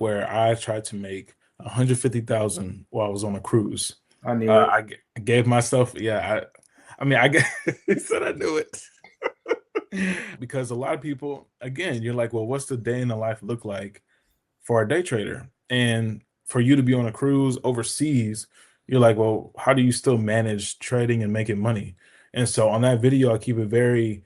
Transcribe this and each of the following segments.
where I tried to make 150,000 while I was on a cruise. I knew it. I gave myself, yeah, I mean, I get, he said I knew it. Because a lot of people, again, you're like, well, what's the day in the life look like for a day trader? And for you to be on a cruise overseas, you're like, well, how do you still manage trading and making money? And so on that video, I keep it very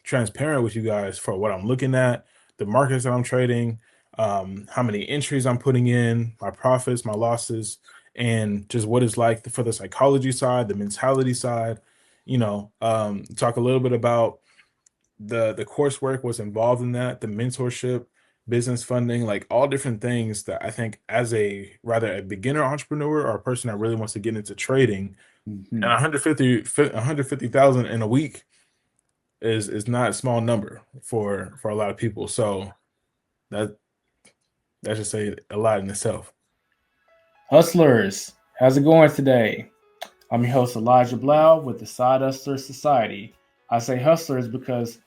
transparent with you guys for what I'm looking at, the markets that I'm trading, how many entries I'm putting in, my profits, my losses, and just what it's like for the psychology side, the mentality side. Talk a little bit about the coursework was involved in that, the mentorship, business funding, like all different things that I think as a rather a beginner entrepreneur or a person that really wants to get into trading, and 150,000 in a week is not a small number for a lot of people. So that should say a lot in itself. Hustlers, how's it going today? I'm your host, Elijah Bilel with the Side Hustler Society. I say hustlers because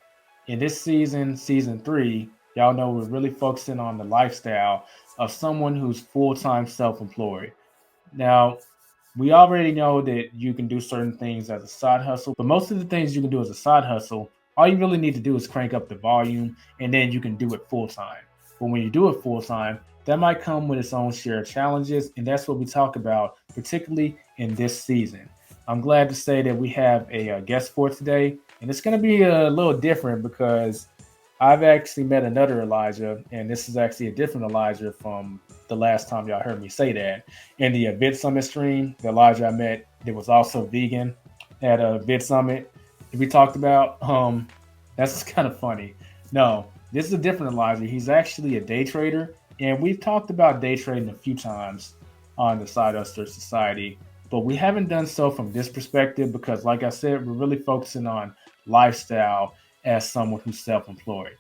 in this season, season 3, y'all know we're really focusing on the lifestyle of someone who's full-time self-employed. Now, we already know that you can do certain things as a side hustle, but most of the things you can do as a side hustle, all you really need to do is crank up the volume and then you can do it full-time. But when you do it full-time, that might come with its own share of challenges, and that's what we talk about, particularly in this season. I'm glad to say that we have a guest for today, and it's going to be a little different because I've actually met another Elijah, and this is actually a different Elijah from the last time y'all heard me say that. In the Vid Summit stream, the Elijah I met that was also vegan at a Vid Summit that we talked about. That's kind of funny. No, this is a different Elijah. He's actually a day trader, and we've talked about day trading a few times on the Side Hustler Society, but we haven't done so from this perspective because, like I said, we're really focusing on lifestyle as someone who's self-employed.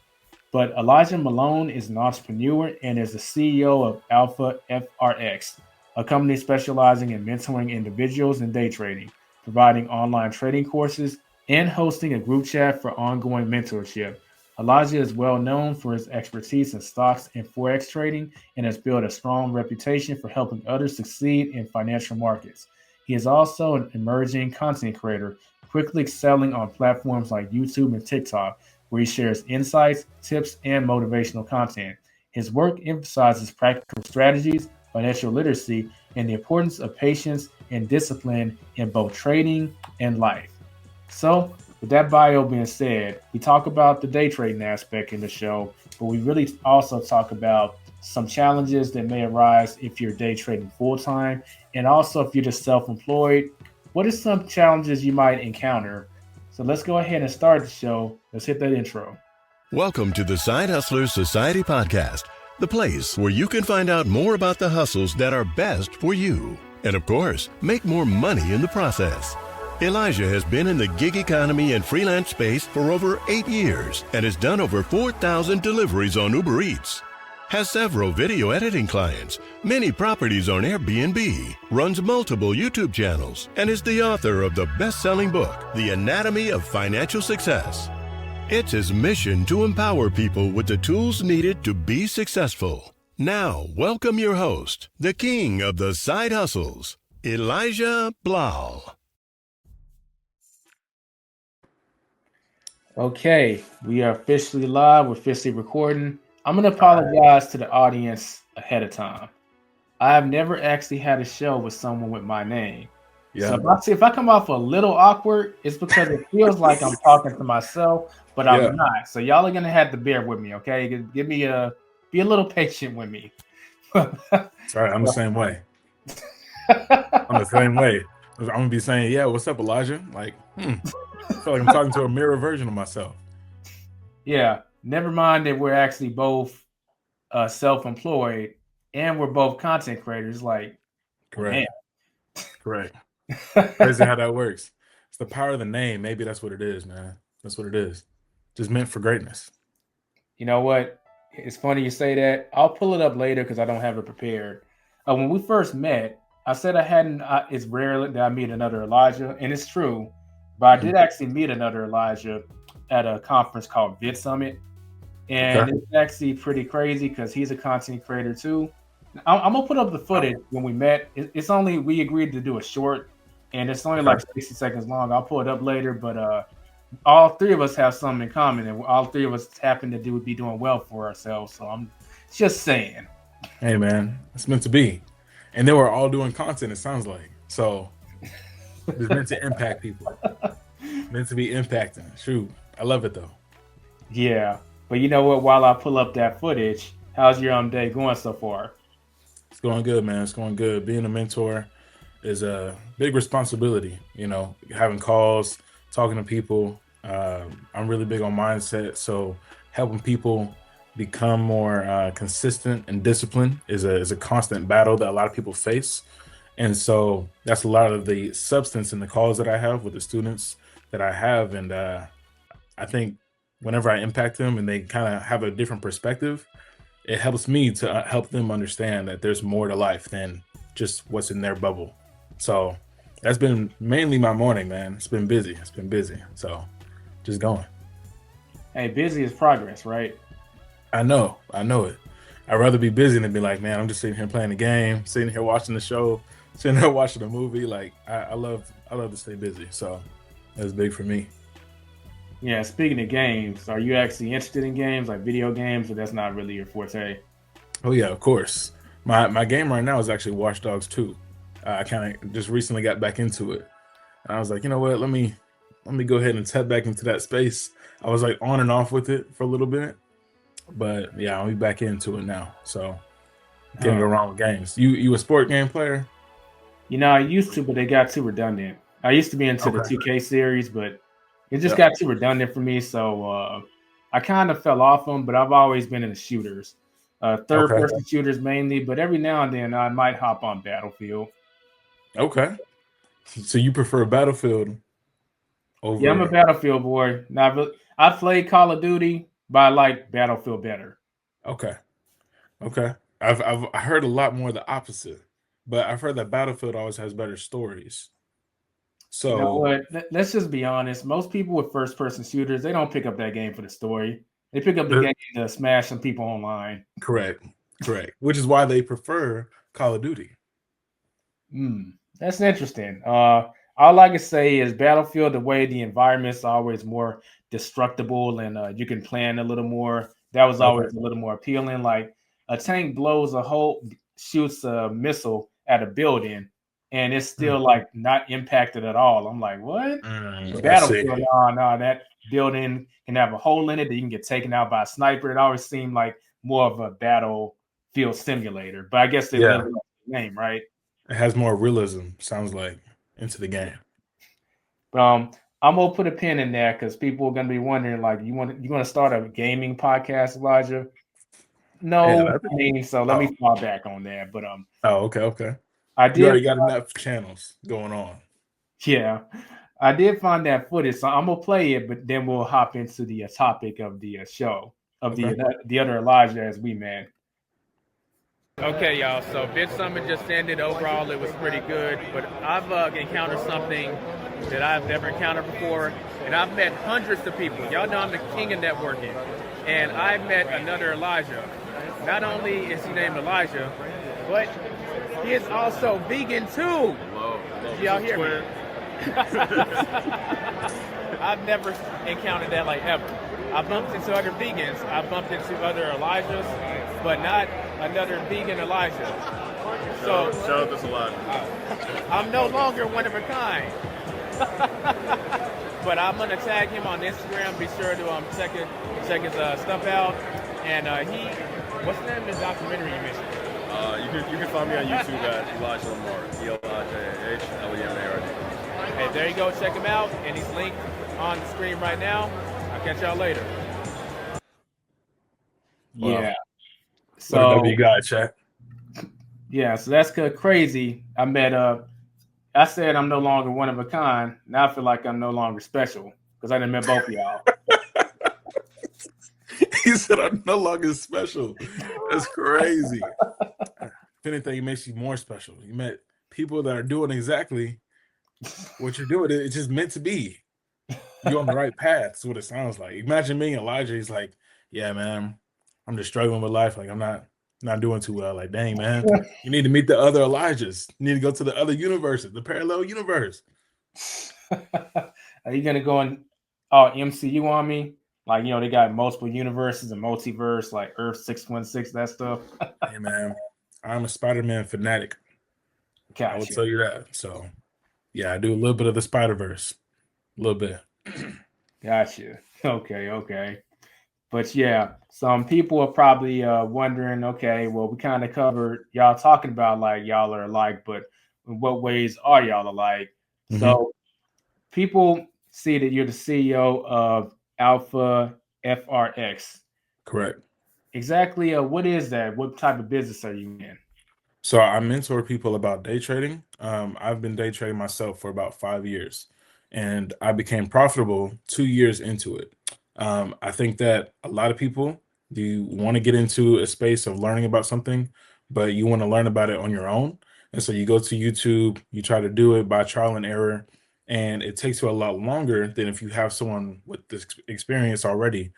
But Elijah Malone is an entrepreneur and is the CEO of Alpha FRX, a company specializing in mentoring individuals in day trading, providing online trading courses, and hosting a group chat for ongoing mentorship. Elijah is well known for his expertise in stocks and forex trading and has built a strong reputation for helping others succeed in financial markets. He is also an emerging content creator, quickly excelling on platforms like YouTube and TikTok, where he shares insights, tips, and motivational content. His work emphasizes practical strategies, financial literacy, and the importance of patience and discipline in both trading and life. So, with that bio being said, we talk about the day trading aspect in the show, but we really also talk about some challenges that may arise if you're day trading full time, and also if you're just self-employed. What are some challenges you might encounter? So let's go ahead and start the show. Let's hit that intro. Welcome to the Side Hustlers Society podcast, the place where you can find out more about the hustles that are best for you, and of course, make more money in the process. Elijah has been in the gig economy and freelance space for over 8 years and has done over 4,000 deliveries on Uber Eats. Has several video editing clients, many properties on Airbnb, runs multiple YouTube channels, and is the author of the best-selling book, The Anatomy of Financial Success. It's his mission to empower people with the tools needed to be successful. Now, welcome your host, the king of the side hustles, Elijah Bilel. Okay, we are officially live. We're officially recording. I'm going to apologize to the audience ahead of time. I've never actually had a show with someone with my name. Yeah. So if I come off a little awkward, it's because it feels like I'm talking to myself, but I'm not. So y'all are going to have to bear with me, okay? Be a little patient with me. Sorry, I'm the same way. I'm the same way. I'm going to be saying, yeah, what's up, Elijah? Like, I feel like I'm talking to a mirror version of myself. Yeah, never mind that we're actually both self-employed and we're both content creators. Like, correct. Crazy how that works. It's the power of the name. Maybe that's what it is, man. That's what it is. Just meant for greatness. You know what? It's funny you say that. I'll pull it up later because I don't have it prepared. When we first met, I said I hadn't. It's rare that I meet another Elijah, and it's true. But I did actually meet another Elijah at a conference called Vid Summit. And it's actually pretty crazy because he's a content creator too. I'm gonna put up the footage when we met. It's only we agreed to do a short, and it's only like 60 seconds long. I'll pull it up later, but all three of us have something in common, and all three of us happen to be doing well for ourselves. So I'm just saying. Hey man, it's meant to be, and they were all doing content. It sounds like so. It's meant to impact people. Meant to be impacting. Shoot, I love it though. Yeah, but you know what? While I pull up that footage, how's your day going so far? It's going good, man. It's going good. Being a mentor is a big responsibility. You know, having calls, talking to people. I'm really big on mindset, so helping people become more consistent and disciplined is a constant battle that a lot of people face. And so that's a lot of the substance in the calls that I have with the students that I have. And I think whenever I impact them and they kind of have a different perspective, it helps me to help them understand that there's more to life than just what's in their bubble. So that's been mainly my morning, man. It's been busy. It's been busy. So just going. Hey, busy is progress, right? I know it. I'd rather be busy than be like, man, I'm just sitting here playing the game, sitting here watching the show, sitting there watching a movie. Like I love to stay busy. So that's big for me. Yeah, speaking of games, are you actually interested in games like video games, or that's not really your forte? Oh yeah, of course. My game right now is actually Watch Dogs 2. I kind of just recently got back into it, and I was like, you know what? Let me go ahead and tap back into that space. I was like on and off with it for a little bit, but yeah, I'll be back into it now. So can't go wrong with games. You a sport game player? You know, I used to, but they got too redundant. I used to be into the 2K series, but it just got too redundant for me. So I kind of fell off them, but I've always been in the shooters, third-person shooters mainly. But every now and then, I might hop on Battlefield. Okay. So you prefer Battlefield over? Yeah, I'm a Battlefield boy. Now, I played Call of Duty, but I like Battlefield better. Okay. I've heard a lot more the opposite, but I've heard that Battlefield always has better stories. So you know what? Let's just be honest. Most people with first-person shooters, they don't pick up that game for the story. They pick up the game to smash some people online. Correct. Which is why they prefer Call of Duty. That's interesting. All I can say is Battlefield, the way the environment's always more destructible and you can plan a little more. That was always a little more appealing. Like a tank shoots a missile at a building, and it's still like not impacted at all. I'm like, what? Battlefield, no, that building can have a hole in it that you can get taken out by a sniper. It always seemed like more of a battlefield simulator, but I guess they live in the game, right? It has more realism, sounds like, into the game. I'm gonna put a pin in there because people are gonna be wondering, like, you want to start a gaming podcast, Elijah? No, so let me fall back on that. But okay. You already got enough channels going on. Yeah, I did find that footage, so I'm gonna play it, but then we'll hop into the topic of the show of the other Elijah as we met. Okay, y'all, so Bid Summit just ended. Overall, it was pretty good, but I've encountered something that I've never encountered before, and I've met hundreds of people. Y'all know I'm the king of networking, and I met another Elijah. Not only is he named Elijah, but he is also vegan too. Did y'all hear me? I've never encountered that like ever. I bumped into other vegans. I bumped into other Elijahs, but not another vegan Elijah. So shout out this Elijah. I'm no longer one of a kind. But I'm gonna tag him on Instagram. Be sure to check his stuff out. And what's the name of the documentary you mentioned? You can find me on YouTube at Elijah Lamar, ELIJAHLEMARD. Hey, there you go. Check him out, and he's linked on the screen right now. I'll catch y'all later. Wow. Yeah. So what you got, chat? Yeah, so that's crazy. I said I'm no longer one of a kind. Now I feel like I'm no longer special because I done met both of y'all. He said I'm no longer special. That's crazy. If anything, it makes you more special. You met people that are doing exactly what you're doing. It's just meant to be. You're on the right path. That's what it sounds like. Imagine being Elijah. He's like, yeah, man, I'm just struggling with life. Like I'm not doing too well. Like, dang, man, you need to meet the other Elijahs. You need to go to the other universes, the parallel universe. Are you gonna go and MCU on me? Like, they got multiple universes and multiverse, like Earth 616, that stuff. Hey, man, I'm a Spider-Man fanatic. I will Gotcha. tell you that. So, yeah, I do a little bit of the Spider-Verse, a little bit. Gotcha. Okay. But yeah, some people are probably wondering, okay, well, we kind of covered y'all talking about like y'all are alike, but in what ways are y'all alike? Mhm. So people see that you're the CEO of Alpha FRX. Correct. Exactly. What is that? What type of business are you in? So I mentor people about day trading. I've been day trading myself for about 5 years, and I became profitable 2 years into it. I think that a lot of people, you want to get into a space of learning about something, but you want to learn about it on your own. And so you go to YouTube, you try to do it by trial and error, and it takes you a lot longer than if you have someone with this experience already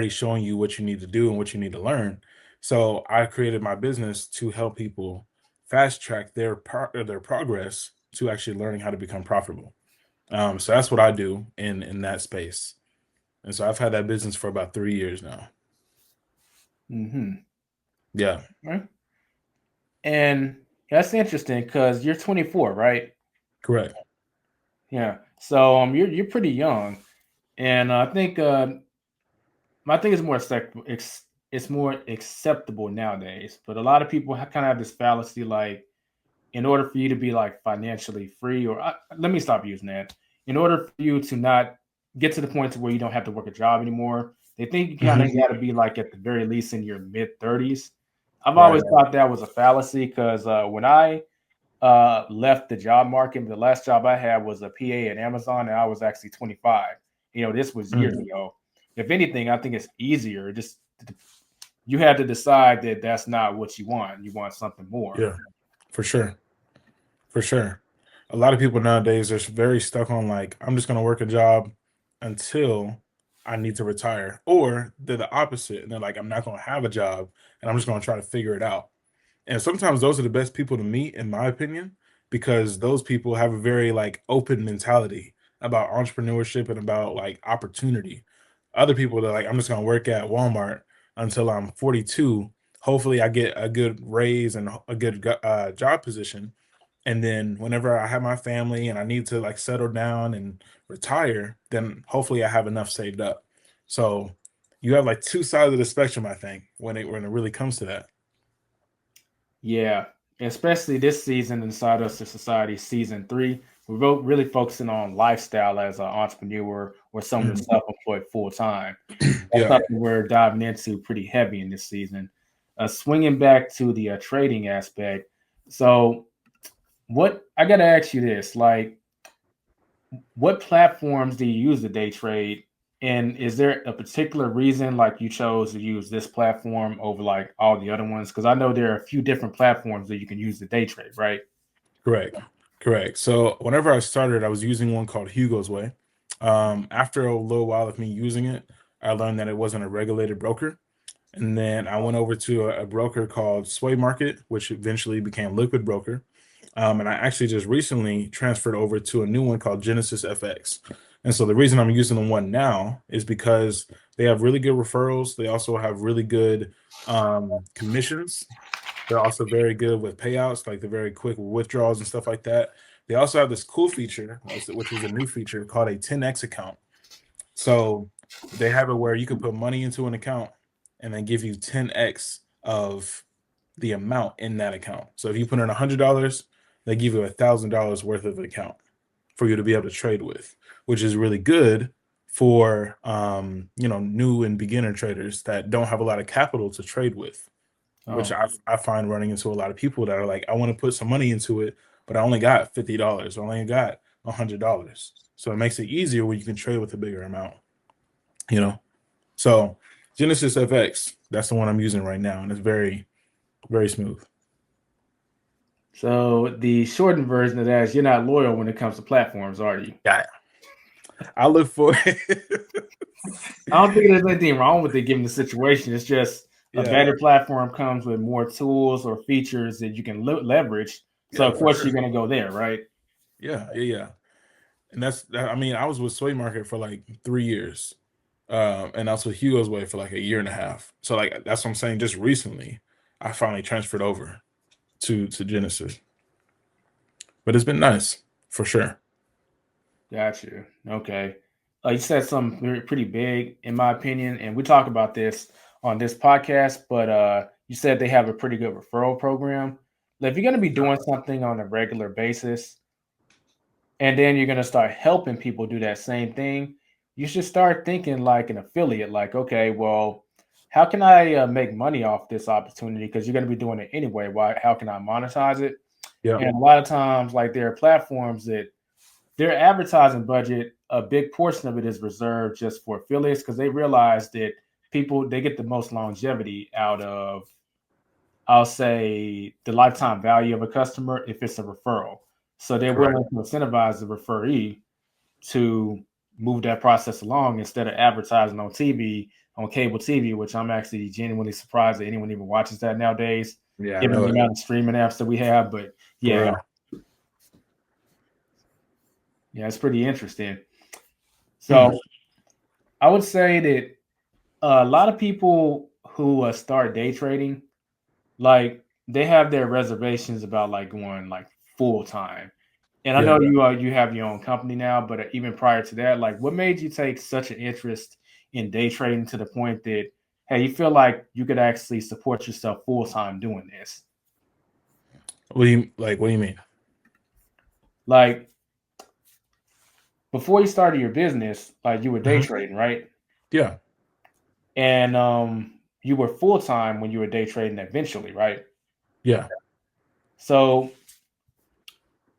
showing you what you need to do and what you need to learn. So I created my business to help people fast track their progress to actually learning how to become profitable. So that's what I do in that space. And so I've had that business for about 3 years now. Mm-hmm. Yeah, Right. And that's interesting because you're 24, right? correct. Yeah. So you're pretty young, and I think it's more it's more acceptable nowadays. But a lot of people kind of have this fallacy, like in order for you to be like financially free, or let me stop using that. In order for you to not get to the point to where you don't have to work a job anymore, they think you kind of Hmm. got to be like at the very least in your mid 30s. I've Right. always thought that was a fallacy because when I left the job market, the last job I had was a PA at Amazon, and I was actually 25. This was years Mm. ago. If anything, I think it's easier. Just you had to decide that that's not what you want. You want something more. Yeah, for sure. For sure. A lot of people nowadays are very stuck on like, I'm just going to work a job until I need to retire. Or they're the opposite. And they're like, I'm not going to have a job and I'm just going to try to figure it out. And sometimes those are the best people to meet, in my opinion, because those people have a very like open mentality about entrepreneurship and about like opportunity. Other people, they're like, I'm just going to work at Walmart until I'm 42. Hopefully, I get a good raise and a good job position, and then whenever I have my family and I need to like settle down and retire, then hopefully I have enough saved up. So you have like two sides of the spectrum, I think, when it really comes to that. Yeah, especially this season inside of Society season 3, we're really focusing on lifestyle as an entrepreneur or someone Mhm. who's self-employed full time. That's Yeah. something we're diving into pretty heavy in this season. Swinging back to the trading aspect. So, what I got to ask you this: like, what platforms do you use to day trade? And is there a particular reason like you chose to use this platform over like all the other ones? Because I know there are a few different platforms that you can use to day trade, right? Correct. Correct. So whenever I started, I was using one called Hugo's Way. After a little while of me using it, I learned that it wasn't a regulated broker. And then I went over to a broker called Sway Market, which eventually became Liquid Broker. And I actually just recently transferred over to a new one called Genesis FX. And so the reason I'm using the one now is because they have really good referrals. They also have really good commissions. They're also very good with payouts, like the very quick withdrawals and stuff like that. They also have this cool feature, which is a new feature called a 10x account. So they have it where you can put money into an account and then give you 10x of the amount in that account. So if you put in $100, they give you $1,000 worth of account for you to be able to trade with, which is really good for new and beginner traders that don't have a lot of capital to trade with, which Oh, I find running into a lot of people that are like, I want to put some money into it, but I only got $50 or I only got $100. So it makes it easier when you can trade with a bigger amount, you know? So Genesis FX, that's the one I'm using right now, and it's very, very smooth. so the shortened version of that is you're not loyal when it comes to platforms, are you? Yeah. I look for I don't think there's anything wrong with it given the situation. It's just a better platform comes with more tools or features that you can leverage. So of course you're going to go there, right? Yeah. And I mean, I was with Sway Market for like 3 years. And I was with Hugo's Way for like a year and a half. So like that's what I'm saying. Just recently, I finally transferred over to Genesis. But it's been nice for sure. Got you. Okay. You said something pretty big, in my opinion, and we talk about this on this podcast. But you said they have a pretty good referral program. If you're going to be doing something on a regular basis, and then you're going to start helping people do that same thing, you should start thinking like an affiliate. Like, okay, well, how can I make money off this opportunity? Because you're going to be doing it anyway. How can I monetize it? Yeah. And a lot of times, like there are platforms that their advertising budget, a big portion of it is reserved just for affiliates because they realize that they get the most longevity out of, I'll say, the lifetime value of a customer if it's a referral. So they're willing to incentivize the referee to move that process along instead of advertising on TV, on cable TV, which I'm actually genuinely surprised that anyone even watches that nowadays, given the amount of streaming apps that we have. But yeah. Yeah, it's pretty interesting. So I would say that a lot of people who start day trading, like they have their reservations about like going like full time. And I know you have your own company now, but even prior to that, like what made you take such an interest in day trading to the point that, hey, you feel like you could actually support yourself full time doing this? What do you mean? Like before you started your business, like you were day trading, right? Yeah. And you were full time when you were day trading eventually, right? Yeah. So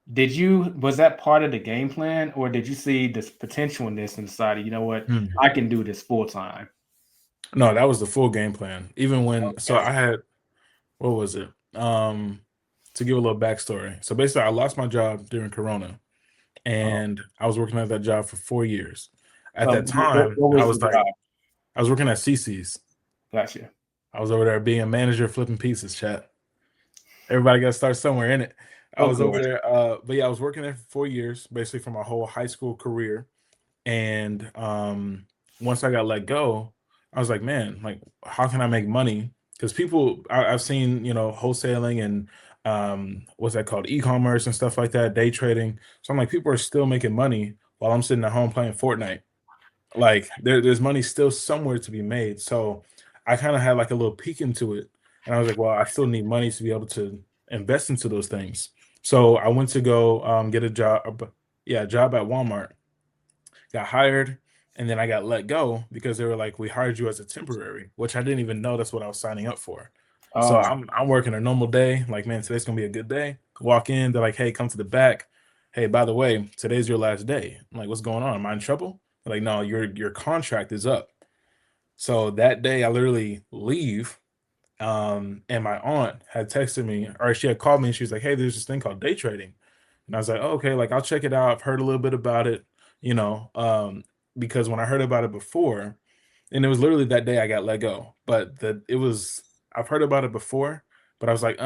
was that part of the game plan, or did you see this potential in this and decided, you know what, I can do this full time? No, that was the full game plan. Even when, so I had, what was it? To give a little backstory. So basically, I lost my job during Corona, and I was working at that job for 4 years. At that time, I was working at CC's. Gotcha. I was over there being a manager, flipping pizzas. Chat. Everybody got to start somewhere in it. I was over there, but yeah, I was working there for 4 years, basically for my whole high school career. And once I got let go, I was like, man, like, how can I make money? Because I've seen, wholesaling and what's that called? E-commerce and stuff like that, day trading. So I'm like, people are still making money while I'm sitting at home playing Fortnite. Like there's money still somewhere to be made. So I kind of had like a little peek into it. And I was like, well, I still need money to be able to invest into those things. So I went to go get a job at Walmart, got hired, and then I got let go because they were like, we hired you as a temporary, which I didn't even know that's what I was signing up for. So I'm working a normal day, like, man, today's gonna be a good day. Walk in, they're like, hey, come to the back. Hey, by the way, today's your last day. I'm like, what's going on? Am I in trouble? They're like, no, your contract is up. So that day I literally leave. And my aunt had texted me, or she had called me, and she was like, hey, there's this thing called day trading. And I was like, oh, okay, like I'll check it out. I've heard a little bit about it, because when I heard about it before, and it was literally that day I got let go. But I've heard about it before, but I was like,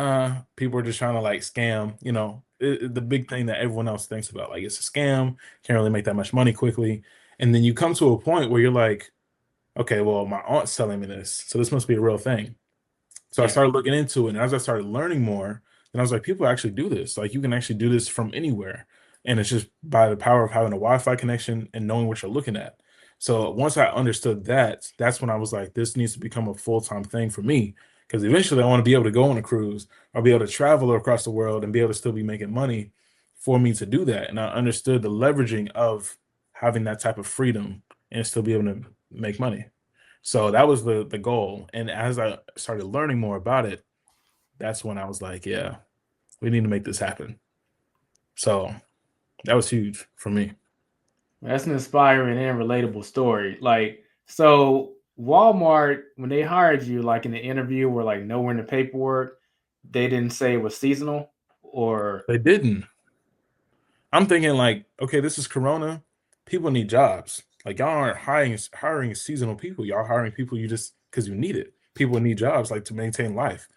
people are just trying to like scam, the big thing that everyone else thinks about. Like it's a scam, can't really make that much money quickly. And then you come to a point where you're like, okay, well, my aunt's telling me this, so this must be a real thing. So I started looking into it, and as I started learning more, then I was like, people actually do this. Like you can actually do this from anywhere. And it's just by the power of having a Wi-Fi connection and knowing what you're looking at. So once I understood that, that's when I was like, this needs to become a full-time thing for me. Because eventually I want to be able to go on a cruise or be able to travel across the world and be able to still be making money for me to do that. And I understood the leveraging of having that type of freedom and still be able to make money. So that was the goal. And as I started learning more about it, that's when I was like, yeah, we need to make this happen. So that was huge for me. That's an inspiring and relatable story. Like, so Walmart, when they hired you, like in the interview or like nowhere in the paperwork, they didn't say it was seasonal, or they didn't. I'm thinking like, okay, this is Corona. people need jobs. Like y'all aren't hiring seasonal people. Y'all hiring people you just because you need it. People need jobs like to maintain life.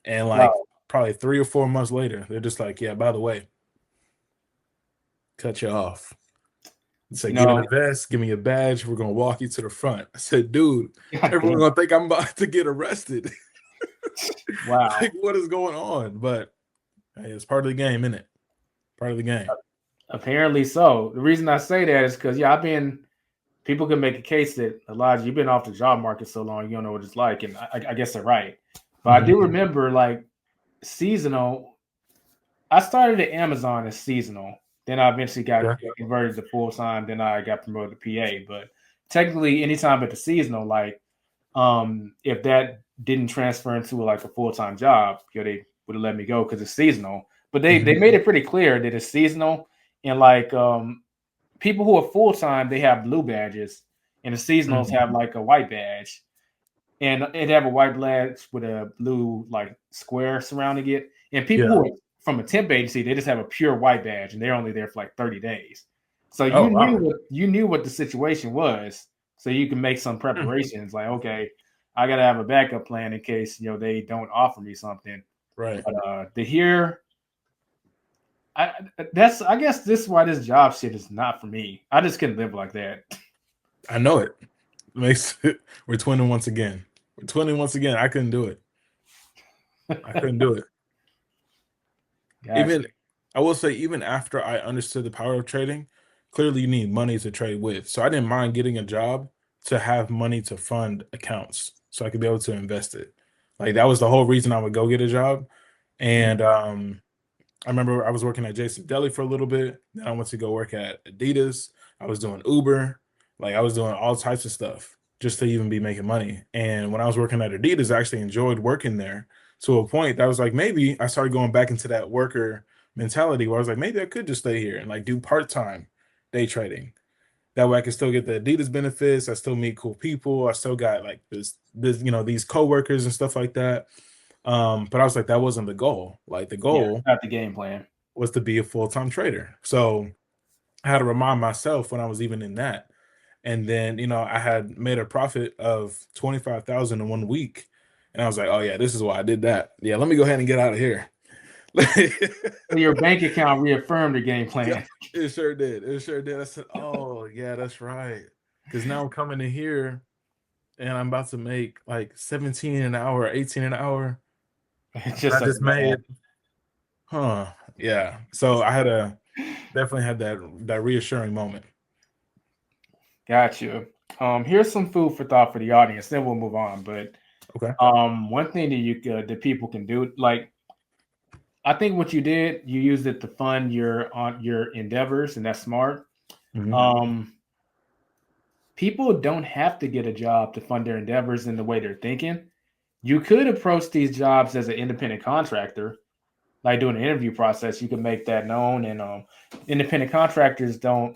And like Wow. probably 3 or 4 months later, they're just like, yeah, by the way, cut you off. It's like, You get in know, the vest, give me a badge, we're gonna walk you to the front. I said, dude, God everyone damn. gonna think I'm about to get arrested. Wow. Like, what is going on? But hey, it's part of the game, isn't it? Part of the game. Apparently so. The reason I say that is because people can make a case that Elijah, you've been off the job market so long, you don't know what it's like, and I guess they're right. But I do remember like seasonal. I started at Amazon as seasonal. Then I eventually got converted to full time. Then I got promoted to PA. But technically, anytime at the seasonal, like if that didn't transfer into like a full time job, they would have let me go because it's seasonal. But they made it pretty clear that it's seasonal, and like people who are full time, they have blue badges, and the seasonals have like a white badge, and it have a white badge with a blue like square surrounding it. And people who are from a temp agency, they just have a pure white badge, and they're only there for like 30 days. So you knew what the situation was, so you can make some preparations. Like, okay, I got to have a backup plan in case they don't offer me something. Right. But to hear. I guess this is why this job shit is not for me. I just couldn't live like that. I know it. We're twinning once again. We're twinning once again. I couldn't do it. I couldn't do it. Gotcha. I will say, even after I understood the power of trading, clearly you need money to trade with. So I didn't mind getting a job to have money to fund accounts so I could be able to invest it. Like that was the whole reason I would go get a job. And I remember I was working at Jason Deli for a little bit. Then I went to go work at Adidas. I was doing Uber. Like I was doing all types of stuff just to even be making money. And when I was working at Adidas, I actually enjoyed working there to a point that I was like, maybe I started going back into that worker mentality where I was like, maybe I could just stay here and like do part-time day trading. That way I can still get the Adidas benefits. I still meet cool people. I still got like this, these coworkers and stuff like that. But I was like, that wasn't the goal. Like the goal not the game plan was to be a full-time trader. So I had to remind myself when I was even in that. And then, I had made a profit of 25,000 in 1 week. And I was like, oh yeah, this is why I did that. Yeah, let me go ahead and get out of here. So your bank account reaffirmed the game plan. Yeah, it sure did. It sure did. I said, oh yeah, that's right. Because now I'm coming in here and I'm about to make like 17 an hour, 18 an hour. I just made, yeah. So I definitely had that reassuring moment. Got you. Here's some food for thought for the audience. Then we'll move on. But okay. One thing that people can do, like I think what you did, you used it to fund your endeavors, and that's smart. Mm-hmm. People don't have to get a job to fund their endeavors in the way they're thinking. You could approach these jobs as an independent contractor, like doing an interview process. You can make that known, and independent contractors don't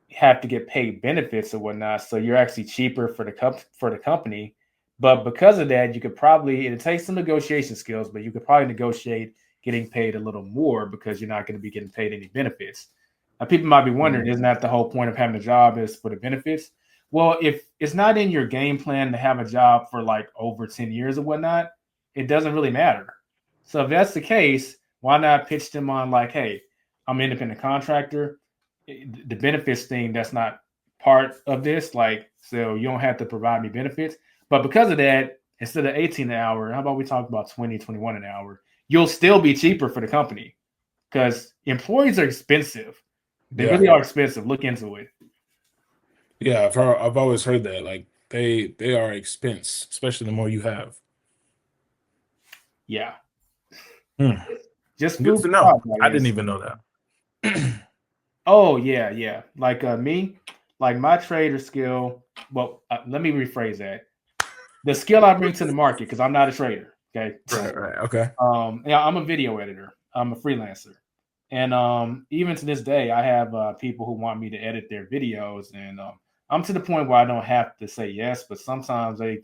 have to get paid benefits or whatnot, so you're actually cheaper for the company. But because of that, you could probably, it takes some negotiation skills, but you could probably negotiate getting paid a little more because you're not going to be getting paid any benefits. Now, people might be wondering, isn't that the whole point of having a job is for the benefits? Well, if it's not in your game plan to have a job for like over 10 years or whatnot, it doesn't really matter. So if that's the case, why not pitch them on like, hey, I'm an independent contractor. The benefits thing, that's not part of this. Like, so you don't have to provide me benefits. But because of that, instead of 18 an hour, how about we talk about 20, 21 an hour? You'll still be cheaper for the company because employees are expensive. They really are expensive. Look into it. Yeah, I've always heard that. Like they are expense, especially the more you have. Yeah. Just good to know. I didn't even know that. Oh yeah. Like me, like my trader skill. Well, let me rephrase that. The skill I bring to the market, because I'm not a trader. Okay. Right. Okay. Yeah, I'm a video editor. I'm a freelancer, and even to this day, I have people who want me to edit their videos, and I'm to the point where I don't have to say yes, but sometimes they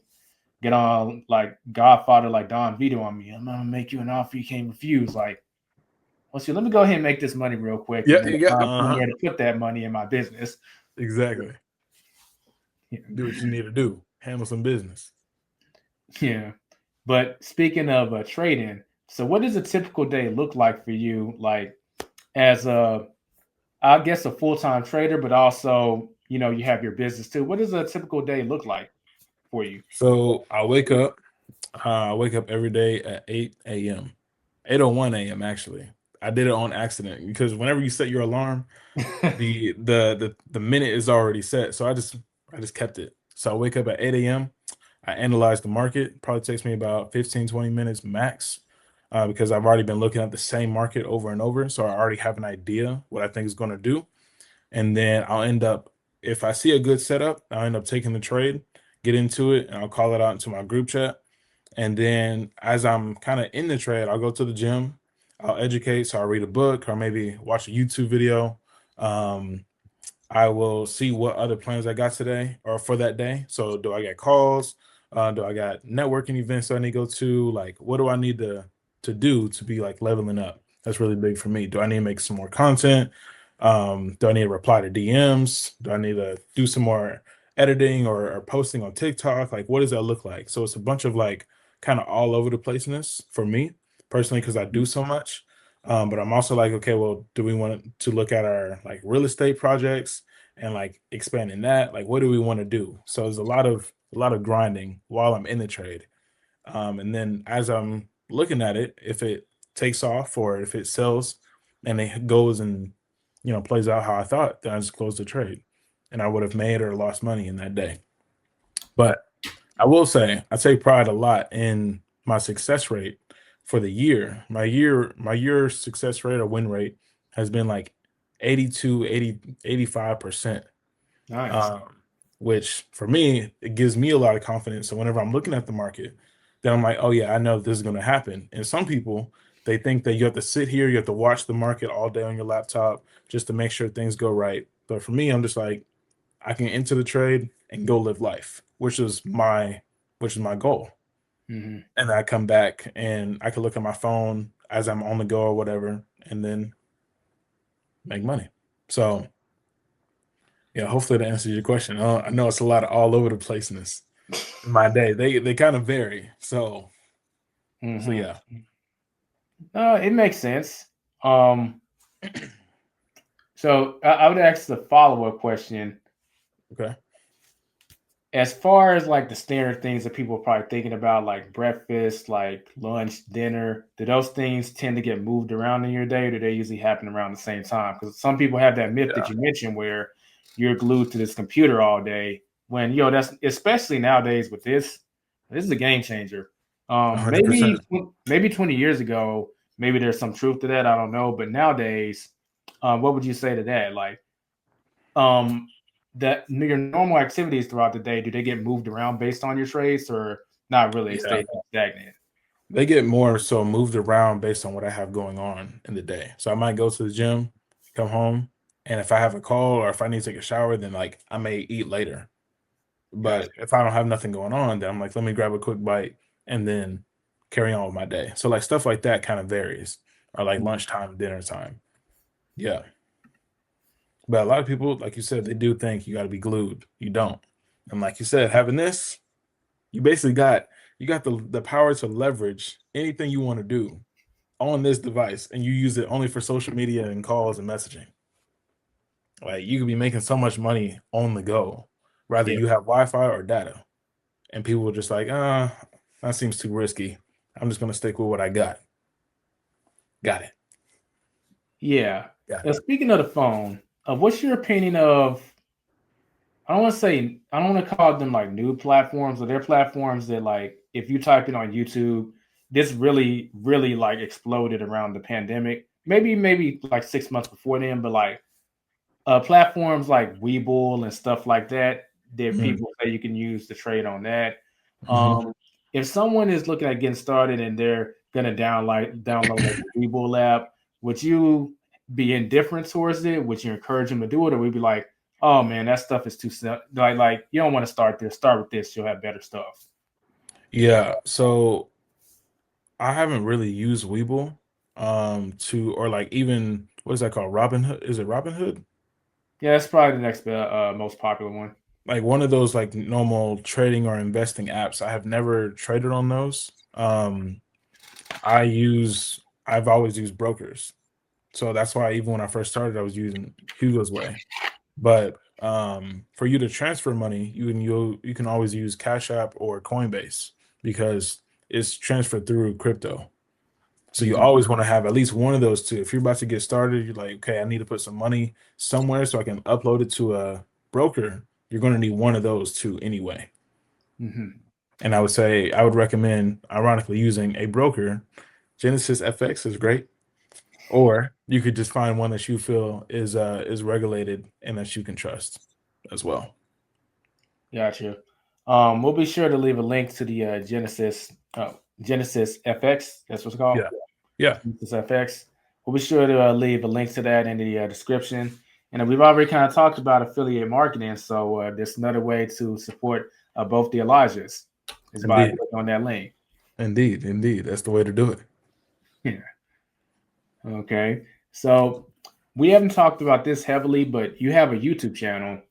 get on like Godfather, like Don Vito on me. I'm gonna make you an offer you can't refuse. Like, well, see, let me go ahead and make this money real quick. Yeah, And you got find somewhere to put that money in my business. exactly. Yeah. Do what you need to do. Handle some business. Yeah. But speaking of trading, so what does a typical day look like for you? Like as I guess a full-time trader, but also, you have your business too. What does a typical day look like for you? So I wake up. I wake up every day at 8 a.m. 8:01 a.m. actually. I did it on accident because whenever you set your alarm, the minute is already set. So I just kept it. So I wake up at 8 a.m. I analyze the market. Probably takes me about 15, 20 minutes max, because I've already been looking at the same market over and over. So I already have an idea what I think is going to do. And then I'll end up, if I see a good setup, I'll end up taking the trade, get into it, and I'll call it out into my group chat. And then as I'm kind of in the trade, I'll go to the gym, I'll educate. So I'll read a book or maybe watch a YouTube video. Um, I will see what other plans I got today or for that day. So do I get calls? Do I got networking events that I need to go to? Like, what do I need to do to be like leveling up? That's really big for me. Do I need to make some more content? Do I need to reply to DMs? Do I need to do some more editing or posting on TikTok? Like, what does that look like? So it's a bunch of like kind of all over the placeness for me personally because I do so much. But I'm also like, okay, well, do we want to look at our like real estate projects and like expanding that? Like, what do we want to do? So there's a lot of grinding while I'm in the trade. And then as I'm looking at it, if it takes off or if it sells and it goes and plays out how I thought, then I just close the trade. And I would have made or lost money in that day. But I will say I take pride a lot in my success rate for the year. My year success rate or win rate has been like 82, 80, 85%. Nice. Which for me, it gives me a lot of confidence. So whenever I'm looking at the market, then I'm like, oh yeah, I know this is going to happen. And some people, they think that you have to sit here, you have to watch the market all day on your laptop just to make sure things go right. But for me, I'm just like, I can enter the trade and go live life, which is my goal. Mm-hmm. And I come back and I can look at my phone as I'm on the go or whatever, and then make money. So yeah, hopefully that answers your question. I know it's a lot of all over the placeness in my day. They kind of vary. So yeah. It makes sense. So I would ask the follow-up question. Okay. As far as like the standard things that people are probably thinking about, like breakfast, like lunch, dinner, do those things tend to get moved around in your day, or do they usually happen around the same time? Because some people have that myth that you mentioned where you're glued to this computer all day. When that's especially nowadays with this is a game changer. 100%. Maybe 20 years ago, maybe there's some truth to that. I don't know, but nowadays, what would you say to that? Like, that your normal activities throughout the day, do they get moved around based on your trades or not really? Yeah. Stay stagnant? They get more so moved around based on what I have going on in the day. So I might go to the gym, come home, and if I have a call or if I need to take a shower, then like I may eat later. But if I don't have nothing going on, then I'm like, let me grab a quick bite and then carry on with my day. So like stuff like that kind of varies, or like lunchtime, dinner time. Yeah. But a lot of people, like you said, they do think you got to be glued. You don't. And like you said, having this, you basically got the power to leverage anything you want to do on this device, and you use it only for social media and calls and messaging. Like you could be making so much money on the go, rather you have Wi-Fi or data. And people were just like, that seems too risky. I'm just gonna stick with what I got. Got it. Yeah. Yeah. Speaking of the phone, what's your opinion of? I don't want to call them like new platforms, but they're platforms that like if you type it on YouTube, this really, really like exploded around the pandemic. Maybe like 6 months before then, but like platforms like Webull and stuff like that, people say you can use to trade on that. If someone is looking at getting started and they're gonna download like the Webull app, would you be indifferent towards it? Would you encourage them to do it, or would you be like, oh man, that stuff is too simple. Like you don't want to start there. Start with this. You'll have better stuff. Yeah. So I haven't really used Webull. to, or like even what is that called? Robinhood? Is it Robinhood? Yeah, that's probably the next most popular one. Like one of those like normal trading or investing apps. I have never traded on those. I've always used brokers. So that's why even when I first started, I was using Hugo's Way. But for you to transfer money, you can always use Cash App or Coinbase because it's transferred through crypto. So you always want to have at least one of those two. If you're about to get started, you're like, okay, I need to put some money somewhere so I can upload it to a broker. You're going to need one of those two anyway. Mm-hmm. And I would say I would recommend, ironically, using a broker. Genesis FX is great, or you could just find one that you feel is regulated and that you can trust as well. Gotcha. We'll be sure to leave a link to the Genesis FX. That's what's called. Yeah. Genesis FX. We'll be sure to leave a link to that in the description. And we've already kind of talked about affiliate marketing, so there's another way to support both the Elijahs is by Indeed. clicking on that link. Indeed, that's the way to do it. Yeah. Okay. So we haven't talked about this heavily, but you have a YouTube channel.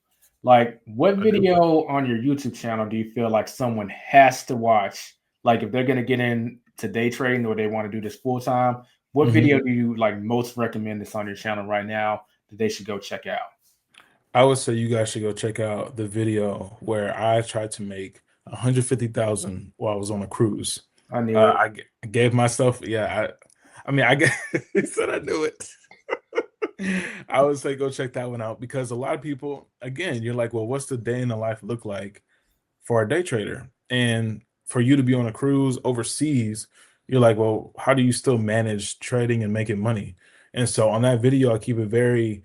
Like, what video on your YouTube channel do you feel like someone has to watch? Like, if they're going to get into day trading or they want to do this full time, what video do you like most recommend that's on your channel right now that they should go check out? I would say you guys should go check out the video where I tried to make 150,000 while I was on a cruise. I knew it. I gave myself, I mean, he said I knew it. I would say go check that one out because a lot of people, again, you're like, well, what's the day in the life look like for a day trader? And for you to be on a cruise overseas, you're like, well, how do you still manage trading and making money? And so on that video, I keep it very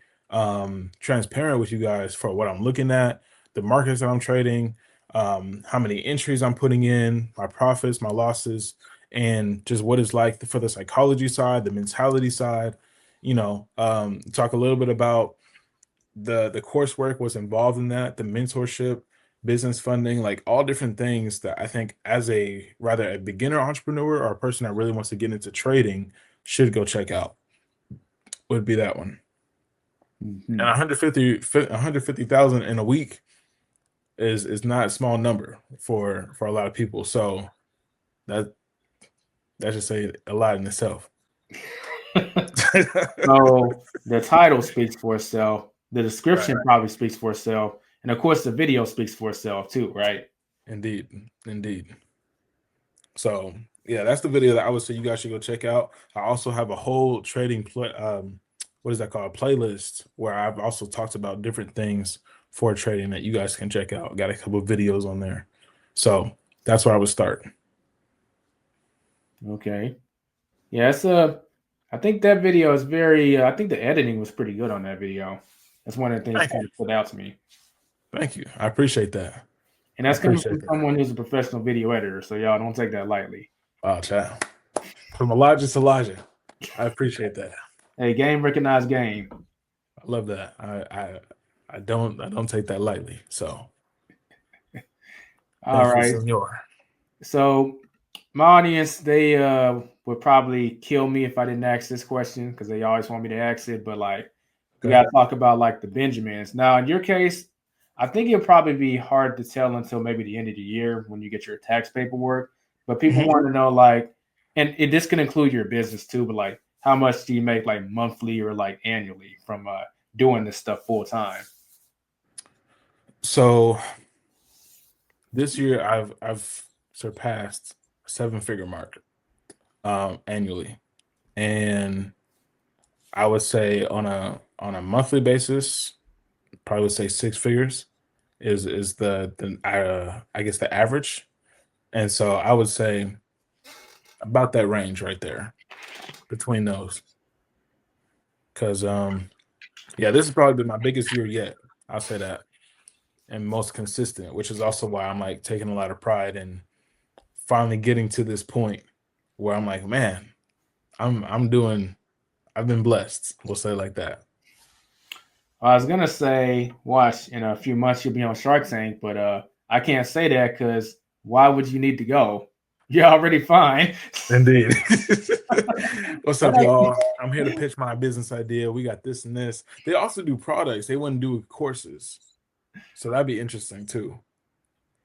transparent with you guys for what I'm looking at, the markets that I'm trading, how many entries I'm putting in, my profits, my losses, and just what it's like for the psychology side, the mentality side. Talk a little bit about the coursework was involved in that, the mentorship, business funding, like all different things that I think as a rather a beginner entrepreneur or a person that really wants to get into trading should go check out would be that one. Mm-hmm. And 150,000 in a week is not a small number for a lot of people. So that should say a lot in itself. So the title speaks for itself. The description probably speaks for itself. And of course, the video speaks for itself too, right? Indeed. So yeah, that's the video that I would say you guys should go check out. I also have a whole trading what is that called? Playlist where I've also talked about different things for trading that you guys can check out. Got a couple of videos on there. So that's where I would start. Okay. Yeah, I think that video is very I think the editing was pretty good on that video. That's one of the things that kind of stood out to me. Thank you. I appreciate that. And that's coming from someone who's a professional video editor, so y'all don't take that lightly. Oh, child. From Elijah to Elijah. I appreciate that. Hey, game recognized game. I love that. I don't take that lightly. So all right. Senor. So my audience, they would probably kill me if I didn't ask this question because they always want me to ask it. But like, we got to talk about like the Benjamins. Now, in your case, I think it'll probably be hard to tell until maybe the end of the year when you get your tax paperwork. But people want to know like, and this can include your business too. But like, how much do you make like monthly or like annually from doing this stuff full time? So this year I've surpassed 7-figure mark annually, and I would say on a monthly basis, probably would say 6 figures is I guess the average, and so I would say about that range right there between those, because this has probably been my biggest year yet. I'll say that, and most consistent, which is also why I'm like taking a lot of pride in finally getting to this point where I'm like, man, I've been blessed. We'll say it like that. I was gonna say, watch in a few months you'll be on Shark Tank, but I can't say that because why would you need to go? You're already fine. Indeed. What's up, y'all? I'm here to pitch my business idea. We got this and this. They also do products. They wouldn't do courses. So that'd be interesting too.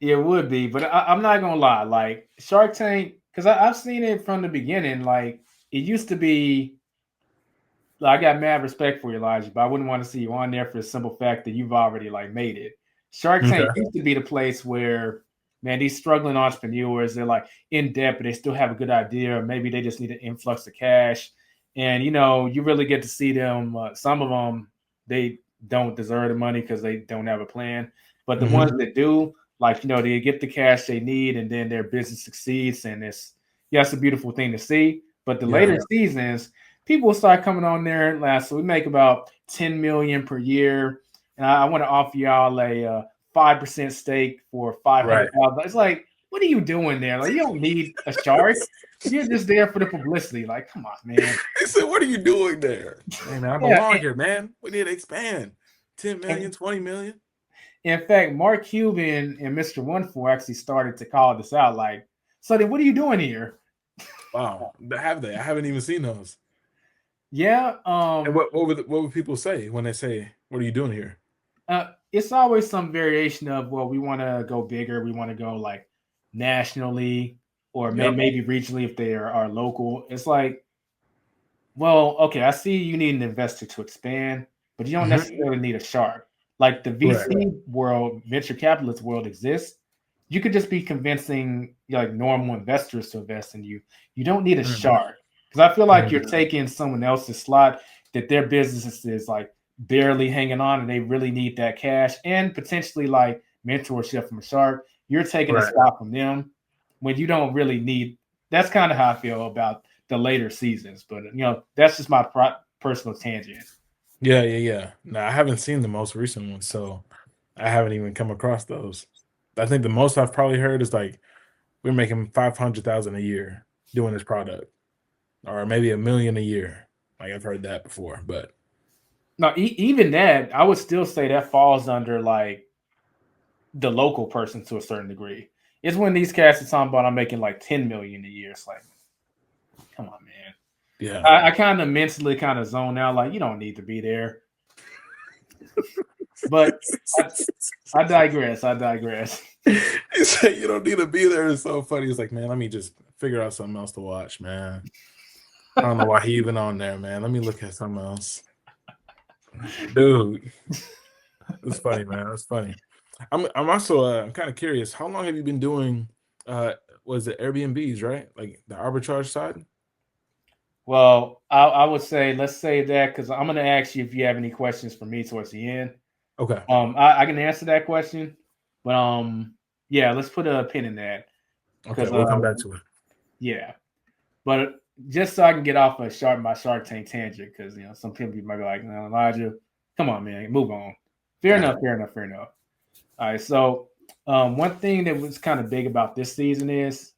It would be, but I'm not gonna lie. Like Shark Tank, because I've seen it from the beginning. Like it used to be. I got mad respect for you, Elijah, but I wouldn't want to see you on there for the simple fact that you've already like made it. Shark Tank used to be the place where, man, these struggling entrepreneurs, they're like in debt, but they still have a good idea, or maybe they just need an influx of cash. And you really get to see them. Some of them, they don't deserve the money because they don't have a plan. But the ones that do, like they get the cash they need, and then their business succeeds, and it's a beautiful thing to see. But the later seasons, people will start coming on there and last. So we make about $10 million per year, and I want to offer y'all a 5% stake for $500,000. It's like, what are you doing there? Like, you don't need a shark. You're just there for the publicity. Like, come on, man. He said, "What are you doing there?" Hey, man, I belong here, man. We need to expand. 10 million, 20 million. In fact, Mark Cuban and Mr. Wonderful actually started to call this out. Like, so then what are you doing here? Wow, have they? I haven't even seen those. Yeah. And what would people say when they say, "What are you doing here?" It's always some variation of, well, we want to go bigger. We want to go like nationally or maybe regionally if they are local. It's like, well, okay, I see you need an investor to expand, but you don't necessarily need a shark. Like the VC world, venture capitalist world exists. You could just be convincing like normal investors to invest in you. You don't need a shark. Because I feel like you're taking someone else's slot that their business is like barely hanging on and they really need that cash and potentially like mentorship from a shark. You're taking a spot from them when you don't really need. That's kind of how I feel about the later seasons. But, that's just my personal tangent. Yeah. No, I haven't seen the most recent ones, so I haven't even come across those. I think the most I've probably heard is like we're making $500,000 a year doing this product. Or maybe $1 million a year. Like I've heard that before, but no, even that, I would still say that falls under like the local person to a certain degree. It's when these cats are talking about I'm making like 10 million a year. It's like, come on, man. Yeah, I kind of mentally kind of zone out. Like you don't need to be there. But I digress. He said you don't need to be there. It's so funny. He's like, man, let me just figure out something else to watch, man. I don't know why he even on there, man. Let me look at something else. Dude. It's funny, man. It's funny. I'm also I'm kind of curious. How long have you been doing was it Airbnbs, right? Like the arbitrage side? Well, I would say let's say that because I'm gonna ask you if you have any questions for me towards the end. Okay. I can answer that question, but yeah, let's put a pin in that. Okay, we'll come back to it. Yeah. But just so I can get off of my Shark Tank tangent, because some people might be like, no, Elijah, come on, man, move on. Fair enough. All right, so one thing that was kind of big about this season is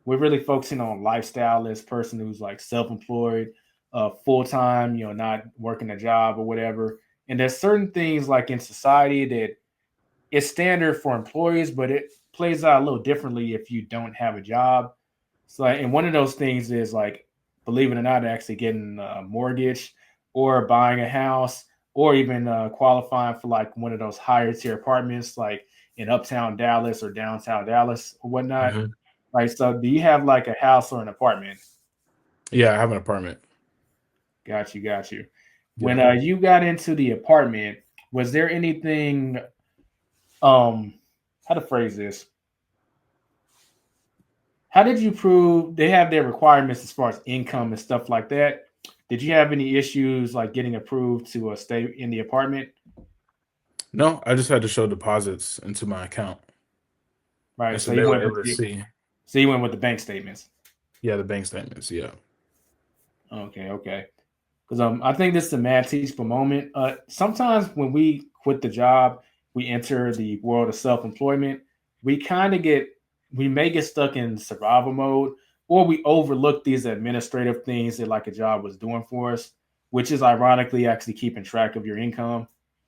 we're really focusing on lifestyle as person who's like self-employed, full-time, not working a job or whatever. And there's certain things like in society that it's standard for employees, but it plays out a little differently if you don't have a job. So, and one of those things is like, believe it or not, actually getting a mortgage or buying a house or even qualifying for like one of those higher tier apartments, like in uptown Dallas or downtown Dallas or whatnot. Right. So do you have like a house or an apartment? Yeah, I have an apartment. Got you. When you got into the apartment, was there anything, how to phrase this? How did you prove they have their requirements as far as income and stuff like that? Did you have any issues like getting approved to stay in the apartment? No, I just had to show deposits into my account. Right. So they were able to see. So you went with the bank statements. Yeah, the bank statements. Yeah. Okay. Because I think this is a mad teachable moment. Sometimes when we quit the job, we enter the world of self-employment. We may get stuck in survival mode, or we overlook these administrative things that like a job was doing for us, which is ironically actually keeping track of your income,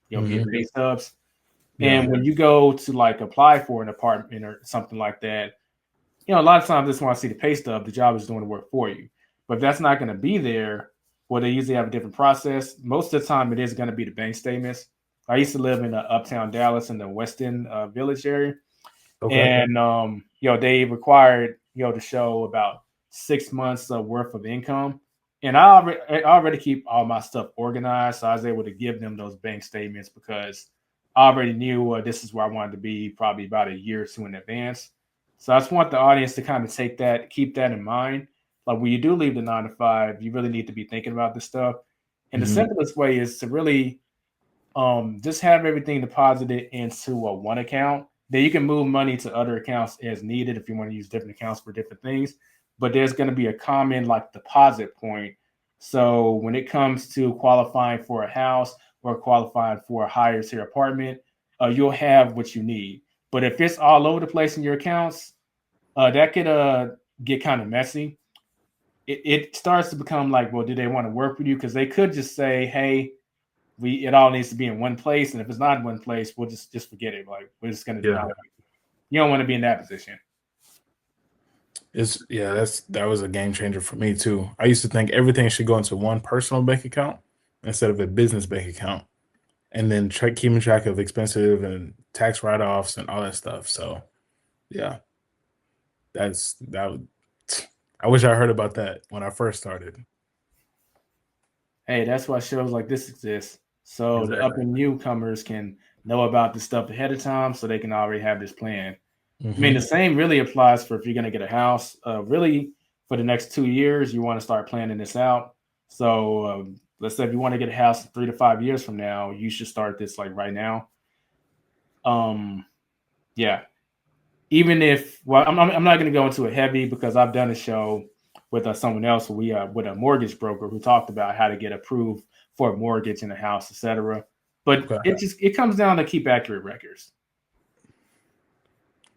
your pay stubs. And when you go to like apply for an apartment or something like that, a lot of times they just want to see the pay stub. The job is doing the work for you. But if that's not going to be there, well, they usually have a different process. Most of the time, it is going to be the bank statements. I used to live in uptown Dallas in the Weston Village area. Okay. And, they required, to show about 6 months worth of income. And I already keep all my stuff organized. So I was able to give them those bank statements because I already knew this is where I wanted to be probably about a year or two in advance. So I just want the audience to kind of keep that in mind. Like when you do leave the 9 to 5, you really need to be thinking about this stuff. And the simplest way is to really just have everything deposited into one account. Then you can move money to other accounts as needed if you want to use different accounts for different things. But there's going to be a common deposit point. So when it comes to qualifying for a house or qualifying for a higher tier apartment, you'll have what you need. But if it's all over the place in your accounts, that could get kind of messy. It starts to become like, well, do they want to work with you? Because they could just say, hey, it all needs to be in one place, and if it's not in one place, we'll just forget it. Like we're just gonna deny it. You don't want to be in that position. That was a game changer for me too. I used to think everything should go into one personal bank account instead of a business bank account, and then keeping track of expensive and tax write-offs and all that stuff. So, yeah, I wish I heard about that when I first started. Hey, that's why shows like this exist. So the up and newcomers can know about this stuff ahead of time so they can already have this plan. I mean, the same really applies for if you're going to get a house. Really, for the next 2 years, you want to start planning this out. So let's say if you want to get a house 3 to 5 years from now, you should start this right now. Yeah. Even if, I'm not going to go into it heavy because I've done a show with someone else with a mortgage broker who talked about how to get approved for a mortgage in a house, etc. But it comes down to keep accurate records.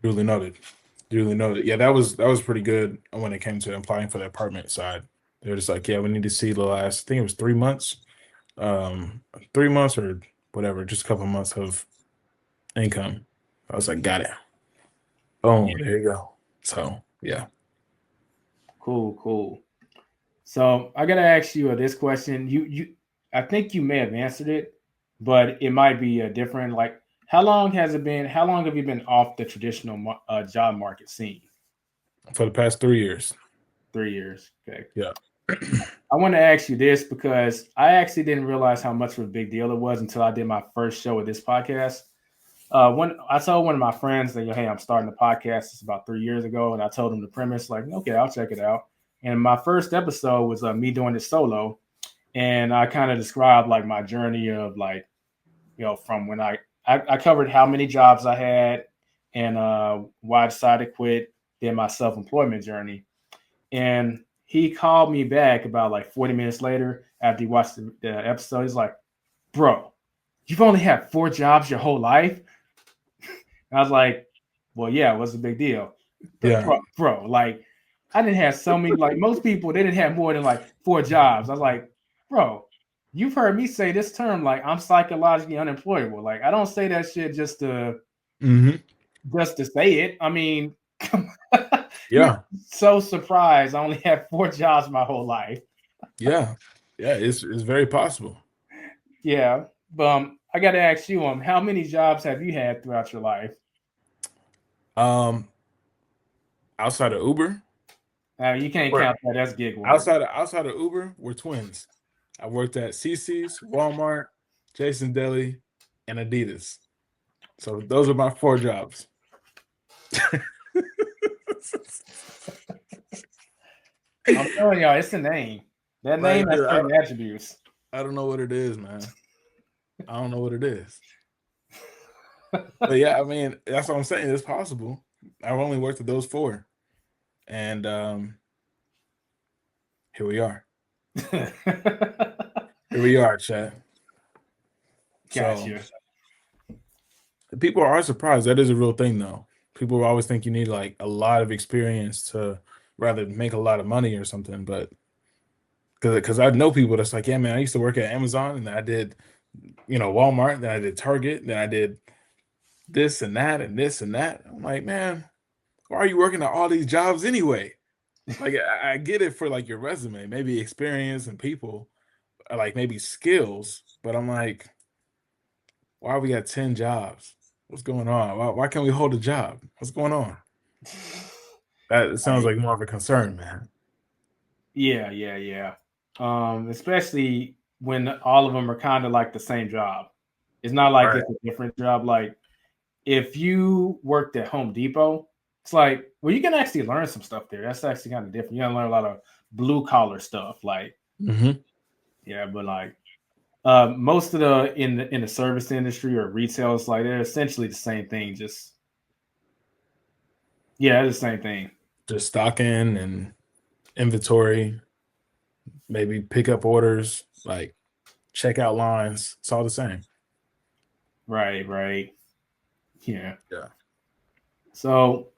Duly noted. Yeah, that was pretty good when it came to applying for the apartment side. They were just like, yeah, we need to see the last, I think it was 3 months, 3 months or whatever, just a couple of months of income. I was like, got it. Boom, There you go. So yeah. Cool. So I gotta ask you this question. I think you may have answered it, but it might be different. Like, how long have you been off the traditional job market scene? For the past 3 years. 3 years. Okay. Yeah. I want to ask you this because I actually didn't realize how much of a big deal it was until I did my first show with this podcast. When I told one of my friends that, hey, I'm starting a podcast, it's about 3 years ago, and I told him the premise, like, okay, I'll check it out. And my first episode was me doing it solo, and I kind of described my journey of from when I covered how many jobs I had and why I decided to quit, then my self-employment journey. And he called me back about 40 minutes later after he watched the episode. He's like, bro, you've only had 4 jobs your whole life? And I was like, well, yeah, what's the big deal? Yeah. Bro, I didn't have so many, most people, they didn't have more than 4 jobs. I was like, bro, you've heard me say this term, I'm psychologically unemployable. I don't say that shit just to say it. I mean, yeah. So surprised I only had 4 jobs my whole life. Yeah, it's very possible. Yeah, but I got to ask you, how many jobs have you had throughout your life? Outside of Uber. You can't count that. That's gig work. Outside of Uber, we're twins. I worked at CC's, Walmart, Jason Deli, and Adidas. So those are my 4 jobs. I'm telling y'all, it's a name. That name has certain attributes. I don't know what it is, man. I don't know what it is. But yeah, I mean, that's what I'm saying. It's possible. I've only worked at those 4. And here we are. Here we are, chat. Gotcha. So, people are surprised. That is a real thing, though. People always think you need a lot of experience to rather make a lot of money or something. But because I know people that's like, yeah, man, I used to work at Amazon and I did, Walmart, then I did Target, then I did this and that and this and that. I'm like, man, why are you working at all these jobs anyway? Like I get it for like your resume, maybe experience and people, like maybe skills, but I'm like, why we got 10 jobs? What's going on? Why can't we hold a job? What's going on? That sounds like more of a concern, man. Yeah. Especially when all of them are kind of like the same job. It's not like Right. it's a different job. Like if you worked at Home Depot, it's like, well, you can actually learn some stuff there. That's actually kind of different. You gotta learn a lot of blue collar stuff. Like, yeah, but like most of the in the service industry or retail, it's like they're essentially the same thing. Just yeah, it's the same thing. Just stocking and inventory, maybe pick up orders, like checkout lines. It's all the same. Right. Yeah. Yeah. So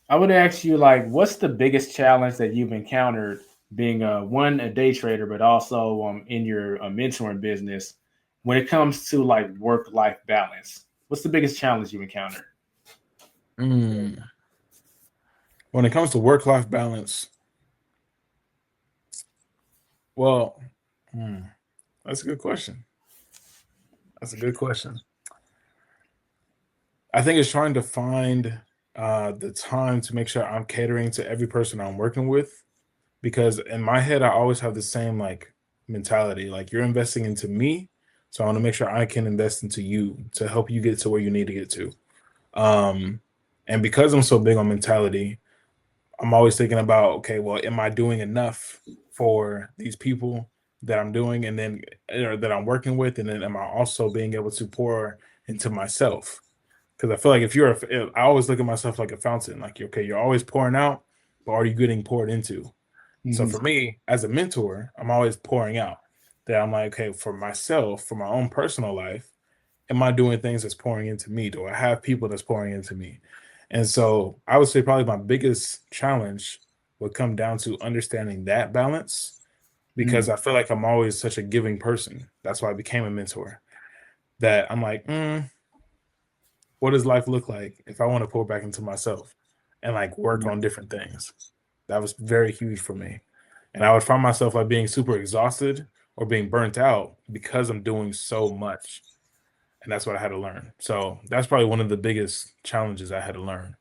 I would ask you, like, what's the biggest challenge that you've encountered being a day trader, but also in your mentoring business when it comes to like work-life balance? What's the biggest challenge you've encountered? When it comes to work-life balance, well, that's a good question. That's a good question. I think it's trying to find the time to make sure I'm catering to every person I'm working with, because in my head I always have the same like mentality. Like you're investing into me, so I want to make sure I can invest into you to help you get to where you need to get to. Um, and because I'm so big on mentality, I'm always thinking about, okay, well, am I doing enough for these people that I'm doing, and then or that I'm working with, and then am I also being able to pour into myself? Because I feel like I always look at myself like a fountain. Like, okay, you're always pouring out, but are you getting poured into? So Mm-hmm. for me, as a mentor, I'm always pouring out. That I'm like, okay, for myself, for my own personal life, am I doing things that's pouring into me? Do I have people that's pouring into me? And so I would say probably my biggest challenge would come down to understanding that balance, because I feel like I'm always such a giving person. That's why I became a mentor. That I'm like, what does life look like if I want to pour back into myself and like work on different things? That was very huge for me. And I would find myself like being super exhausted or being burnt out because I'm doing so much. And that's what I had to learn. So that's probably one of the biggest challenges I had to learn,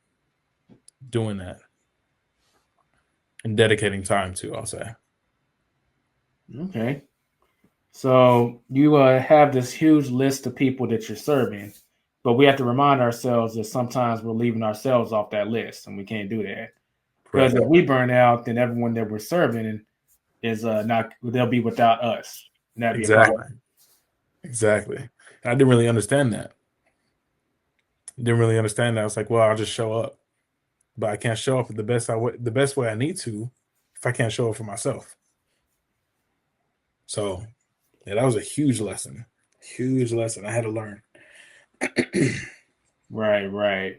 doing that and dedicating time to, I'll say. Okay. So you have this huge list of people that you're serving, but we have to remind ourselves that sometimes we're leaving ourselves off that list, and we can't do that. Because Correct. if we burn out, then everyone that we're serving is not, they'll be without us, and that'd be a Exactly. problem. Exactly. And I didn't really understand that. Didn't really understand that. I was like, well, I'll just show up. But I can't show up the best way I need to if I can't show up for myself. So yeah, that was a huge lesson. Huge lesson I had to learn. Right.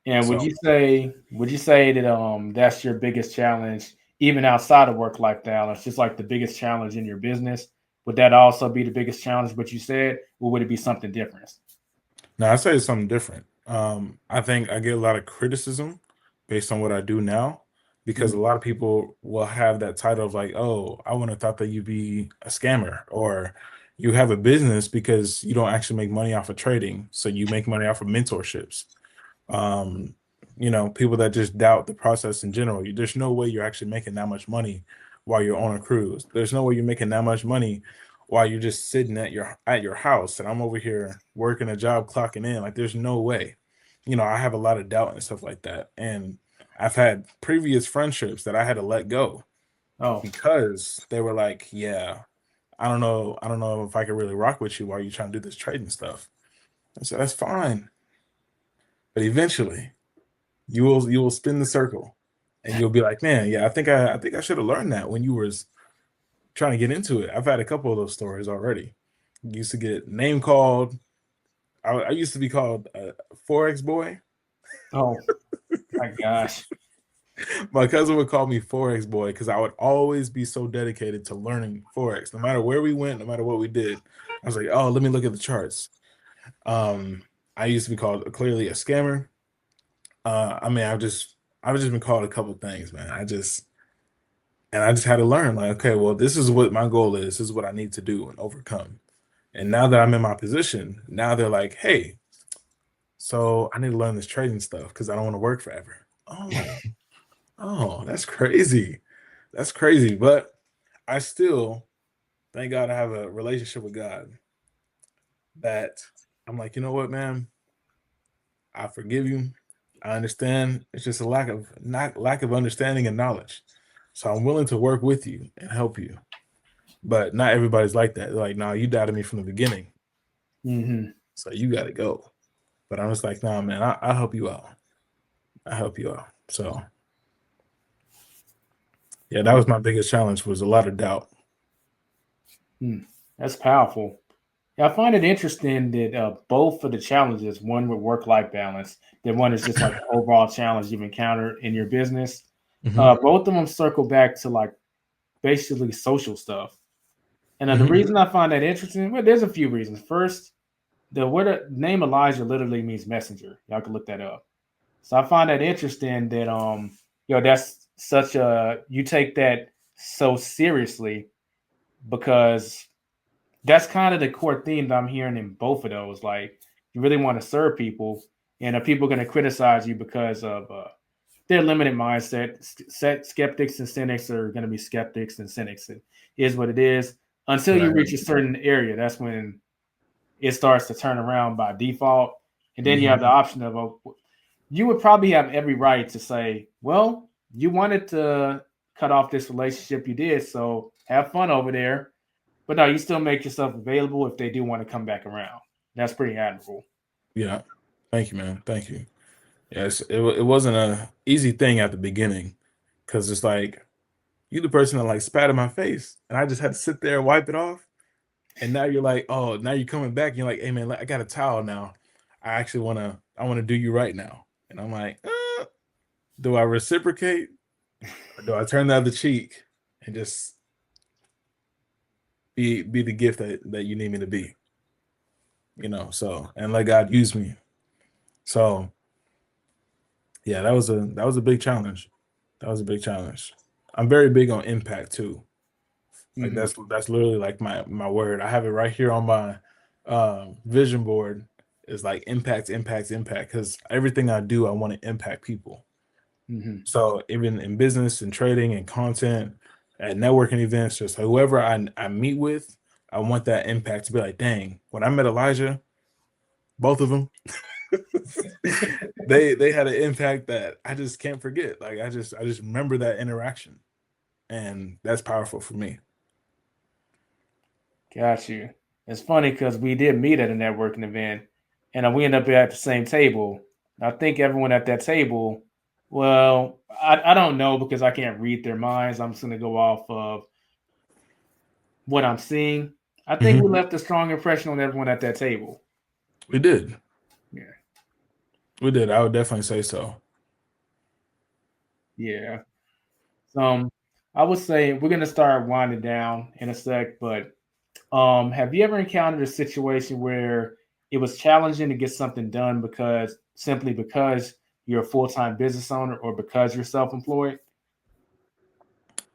And So would you say that that's your biggest challenge, even outside of work life balance, just like the biggest challenge in your business? Would that also be the biggest challenge, what you said, or would it be something different? now I say it's something different. I think I get a lot of criticism based on what I do now, because a lot of people will have that title of like, oh, I wouldn't have thought that you'd be a scammer, or you have a business because you don't actually make money off of trading, so you make money off of mentorships. Um, people that just doubt the process in general. There's no way you're actually making that much money while you're on a cruise. There's no way you're making that much money while you're just sitting at your house and I'm over here working a job, clocking in. Like there's no way. I have a lot of doubt and stuff like that. And I've had previous friendships that I had to let go Oh, because they were like, yeah, I don't know if I could really rock with you while you're trying to do this trading stuff. I said, that's fine. But eventually you will spin the circle and you'll be like, man, yeah, I think I should have learned that when you was trying to get into it. I've had a couple of those stories already. Used to get name called. I used to be called Forex boy. oh my gosh. My cousin would call me Forex boy because I would always be so dedicated to learning Forex. No matter where we went, no matter what we did, I was like, oh, let me look at the charts. I used to be called clearly a scammer. I mean, I just I've just been called a couple things, man. I just had to learn, like, okay, well, this is what my goal is. This is what I need to do and overcome. And now that I'm in my position, now they're like, hey, so I need to learn this trading stuff because I don't want to work forever. Oh, that's crazy. That's crazy. But I still, thank God, I have a relationship with God that I'm like, you know what, man? I forgive you. I understand. It's just a lack of understanding and knowledge. So I'm willing to work with you and help you. But not everybody's like that. They're like, no, you doubted me from the beginning. Mm-hmm. So you got to go. But I'm just like, nah, man, I'll help you out. I'll help you out. So yeah, that was my biggest challenge, was a lot of doubt. That's powerful. Yeah, I find it interesting that both of the challenges, one with work-life balance, then one is just like the overall challenge you've encountered in your business. Both of them circle back to like basically social stuff. And the reason I find that interesting, well, there's a few reasons. First, the name Elijah literally means messenger. Y'all can look that up. So I find that interesting that that's such a, you take that so seriously, because that's kind of the core theme that I'm hearing in both of those. Like, you really want to serve people, and are people going to criticize you because of their limited mindset? Skeptics and cynics are going to be skeptics and cynics. It is what it is. Until you reach a certain area, that's when it starts to turn around by default. And then you have the option of, you would probably have every right to say, well, you wanted to cut off this relationship, you did, so have fun over there. But no, you still make yourself available if they do want to come back around. That's pretty admirable. Yeah. Thank you, man. Thank you. Yes, it wasn't a easy thing at the beginning, because it's like, you the person that like spat in my face and I just had to sit there and wipe it off. And now you're like, oh, now you're coming back. And you're like, hey man, I got a towel now. I want to do you right now. And I'm like, do I reciprocate, or do I turn the other cheek and just be the gift that you need me to be? So, and let God use me. So yeah, that was a big challenge. That was a big challenge. I'm very big on impact too. Like that's literally like my word. I have it right here on my vision board. Is like impact, because everything I do, I want to impact people. So even in business and trading and content, at networking events, just whoever I meet with, I want that impact to be like, dang, when I met Elijah, both of them, they had an impact that I just can't forget. Like I just remember that interaction, and that's powerful for me. Got you. It's funny because we did meet at a networking event, and we ended up at the same table. I think everyone at that table, well, I don't know because I can't read their minds. I'm just going to go off of what I'm seeing. I think we left a strong impression on everyone at that table. We did. Yeah. We did. I would definitely say so. Yeah. I would say we're going to start winding down in a sec, but have you ever encountered a situation where it was challenging to get something done because you're a full-time business owner or because you're self-employed?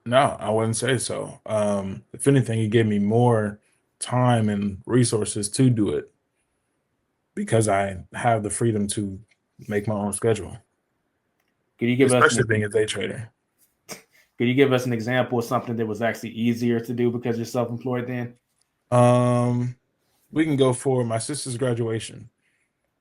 No, I wouldn't say so. If anything, it gave me more time and resources to do it because I have the freedom to make my own schedule. Could you give especially being a day trader. Could you give us an example of something that was actually easier to do because you're self-employed then? We can go for my sister's graduation.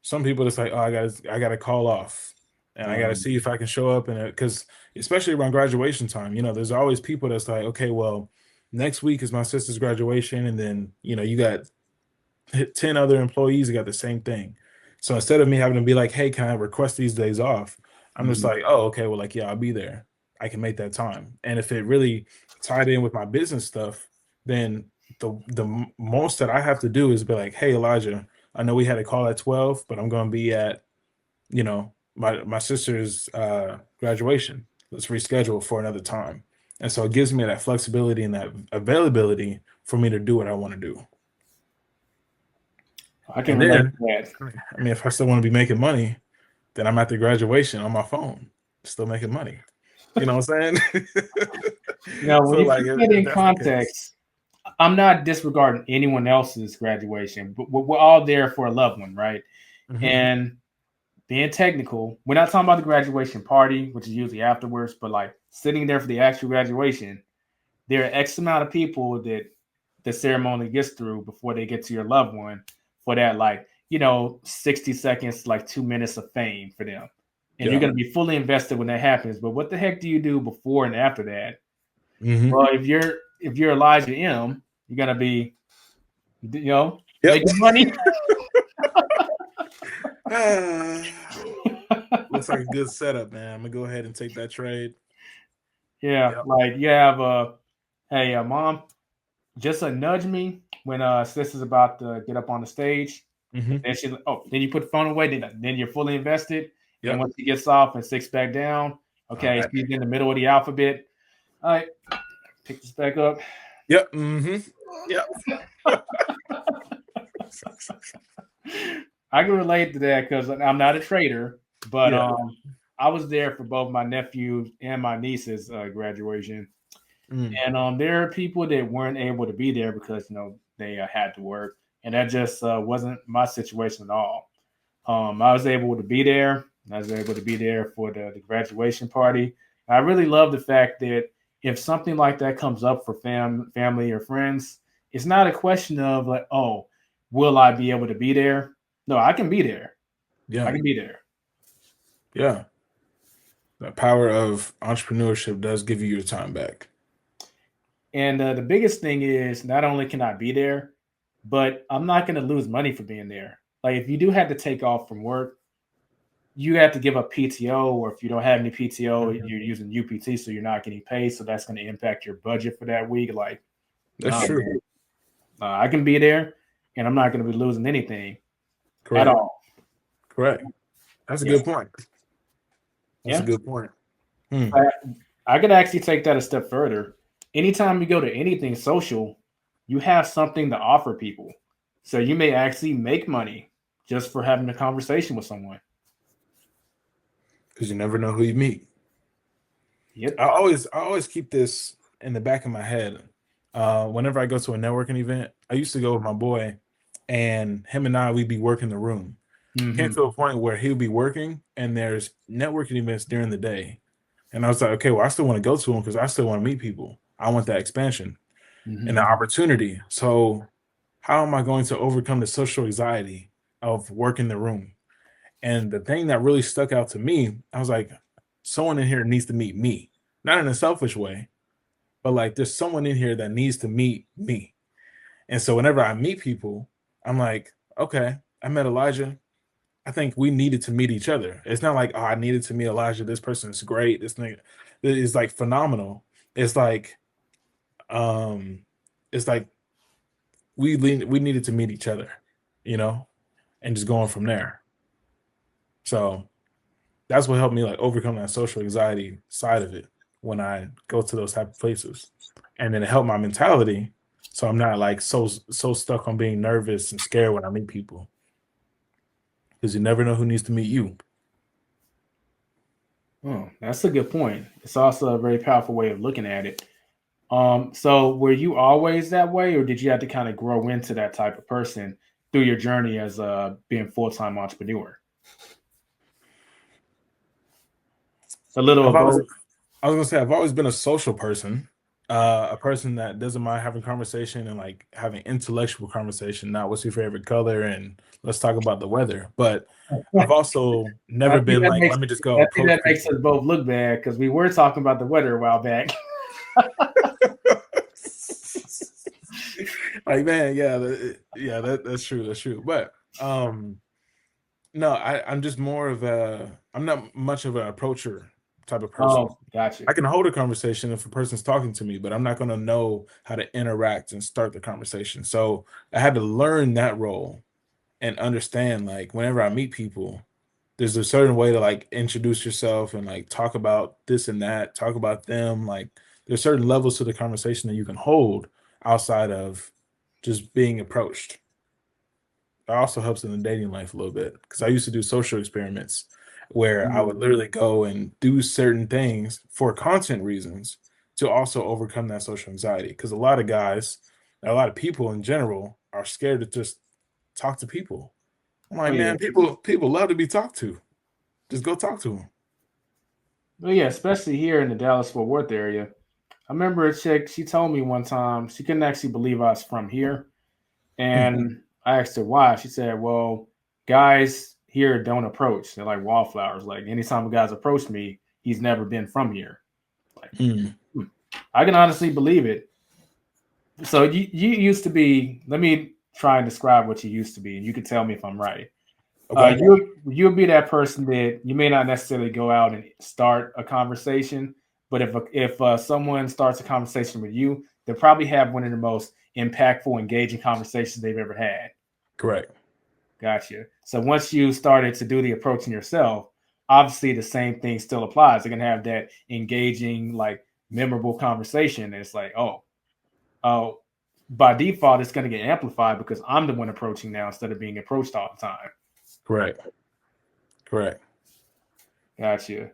Some people just like, oh, I gotta call off, and I gotta see if I can show up, and because especially around graduation time, there's always people that's like, okay, well, next week is my sister's graduation, and then you got 10 other employees that got the same thing. So instead of me having to be like, hey, can I request these days off? I'm just like, oh, okay, well, like, yeah, I'll be there. I can make that time. And if it really tied in with my business stuff, then the most that I have to do is be like, hey, Elijah, I know we had a call at 12, but I'm going to be at, my sister's graduation. Let's reschedule for another time. And so it gives me that flexibility and that availability for me to do what I want to do. I can relate to that. I mean, if I still want to be making money, then I'm at the graduation on my phone. still making money. You know what I'm saying? When So you like, put it in context, I'm not disregarding anyone else's graduation, but we're all there for a loved one, right? Mm-hmm. And being technical, we're not talking about the graduation party, which is usually afterwards, but like sitting there for the actual graduation, there are X amount of people that the ceremony gets through before they get to your loved one for that, like, 60 seconds, like 2 minutes of fame for them. And you're going to be fully invested when that happens. But what the heck do you do before and after that? Mm-hmm. Well, if you're Elijah M, you're going to be, making money. Looks like a good setup, man. I'm gonna go ahead and take that trade. Yeah, like you have hey, mom, just nudge me when sis is about to get up on the stage. Mm-hmm. Then you put the phone away. Then you're fully invested. Yep. And once he gets off and six back down, okay, right. He's in the middle of the alphabet. All right, pick this back up. Yep. Mm-hmm. Yep. I can relate to that because I'm not a trader, but I was there for both my nephew and my niece's graduation. And there are people that weren't able to be there because they had to work, and that just wasn't my situation at all. I was able to be there. I was able to be there for the graduation party. I really love the fact that if something like that comes up for family or friends, it's not a question of like, oh, will I be able to be there? No, I can be there. Yeah, I can be there. Yeah. The power of entrepreneurship does give you your time back. And the biggest thing is not only can I be there, but I'm not going to lose money for being there. Like if you do have to take off from work, you have to give up PTO, or if you don't have any PTO, you're using UPT, so you're not getting paid. So that's going to impact your budget for that week. Like that's true. I can be there, and I'm not going to be losing anything at all. Correct. That's a good point. That's a good point. I could actually take that a step further. Anytime you go to anything social, you have something to offer people. So you may actually make money just for having a conversation with someone. Because you never know who you meet. Yep. I always keep this in the back of my head. Whenever I go to a networking event, I used to go with my boy, and him and I, we'd be working the room. Mm-hmm. Came to a point where he'll be working, and there's networking events during the day. And I was like, okay, well, I still want to go to them because I still want to meet people. I want that expansion and the opportunity. So how am I going to overcome the social anxiety of working the room? And the thing that really stuck out to me, I was like, someone in here needs to meet me, not in a selfish way, but like there's someone in here that needs to meet me. And so whenever I meet people, I'm like, okay, I met Elijah. I think we needed to meet each other. It's not like, oh, I needed to meet Elijah. This person is great. This nigga is like phenomenal. It's like we needed to meet each other, and just going from there. So that's what helped me like overcome that social anxiety side of it when I go to those type of places. And then it helped my mentality. So I'm not like so stuck on being nervous and scared when I meet people. Because you never know who needs to meet you. Oh, that's a good point. It's also a very powerful way of looking at it. So were you always that way, or did you have to kind of grow into that type of person through your journey as being a full-time entrepreneur? A little of both. I was gonna say I've always been a social person, a person that doesn't mind having conversation and like having intellectual conversation. Not what's your favorite color and let's talk about the weather. But I've also never been like, let me just go. I think that makes us both look bad because we were talking about the weather a while back. Like, man, that's true. That's true. But no, I'm just more of I'm not much of an approacher type of person. Oh, gotcha. I can hold a conversation if a person's talking to me, but I'm not going to know how to interact and start the conversation. So I had to learn that role and understand, like, whenever I meet people, there's a certain way to like introduce yourself and like talk about this and that, talk about them. Like there's certain levels to the conversation that you can hold outside of just being approached. It also helps in the dating life a little bit because I used to do social experiments. where I would literally go and do certain things for content reasons to also overcome that social anxiety. Because a lot of guys, a lot of people in general are scared to just talk to people. I'm Oh like, yeah. man, people love to be talked to. Just go talk to them. Well, yeah, especially here in the Dallas-Fort Worth area. I remember a chick, she told me one time she couldn't actually believe I was from here. And I asked her why. She said, well, guys here don't approach. They're like wallflowers. Like anytime a guy's approached me, he's never been from here. Like, I can honestly believe it. So you used to be, let me try and describe what you used to be, and you can tell me if I'm right. Okay. You'll be that person that you may not necessarily go out and start a conversation, but if someone starts a conversation with you, they'll probably have one of the most impactful, engaging conversations they've ever had. Correct. Gotcha. So once you started to do the approaching yourself, obviously the same thing still applies. They're gonna have that engaging, like memorable conversation. And it's like, oh, by default, it's gonna get amplified because I'm the one approaching now instead of being approached all the time. Correct. Gotcha.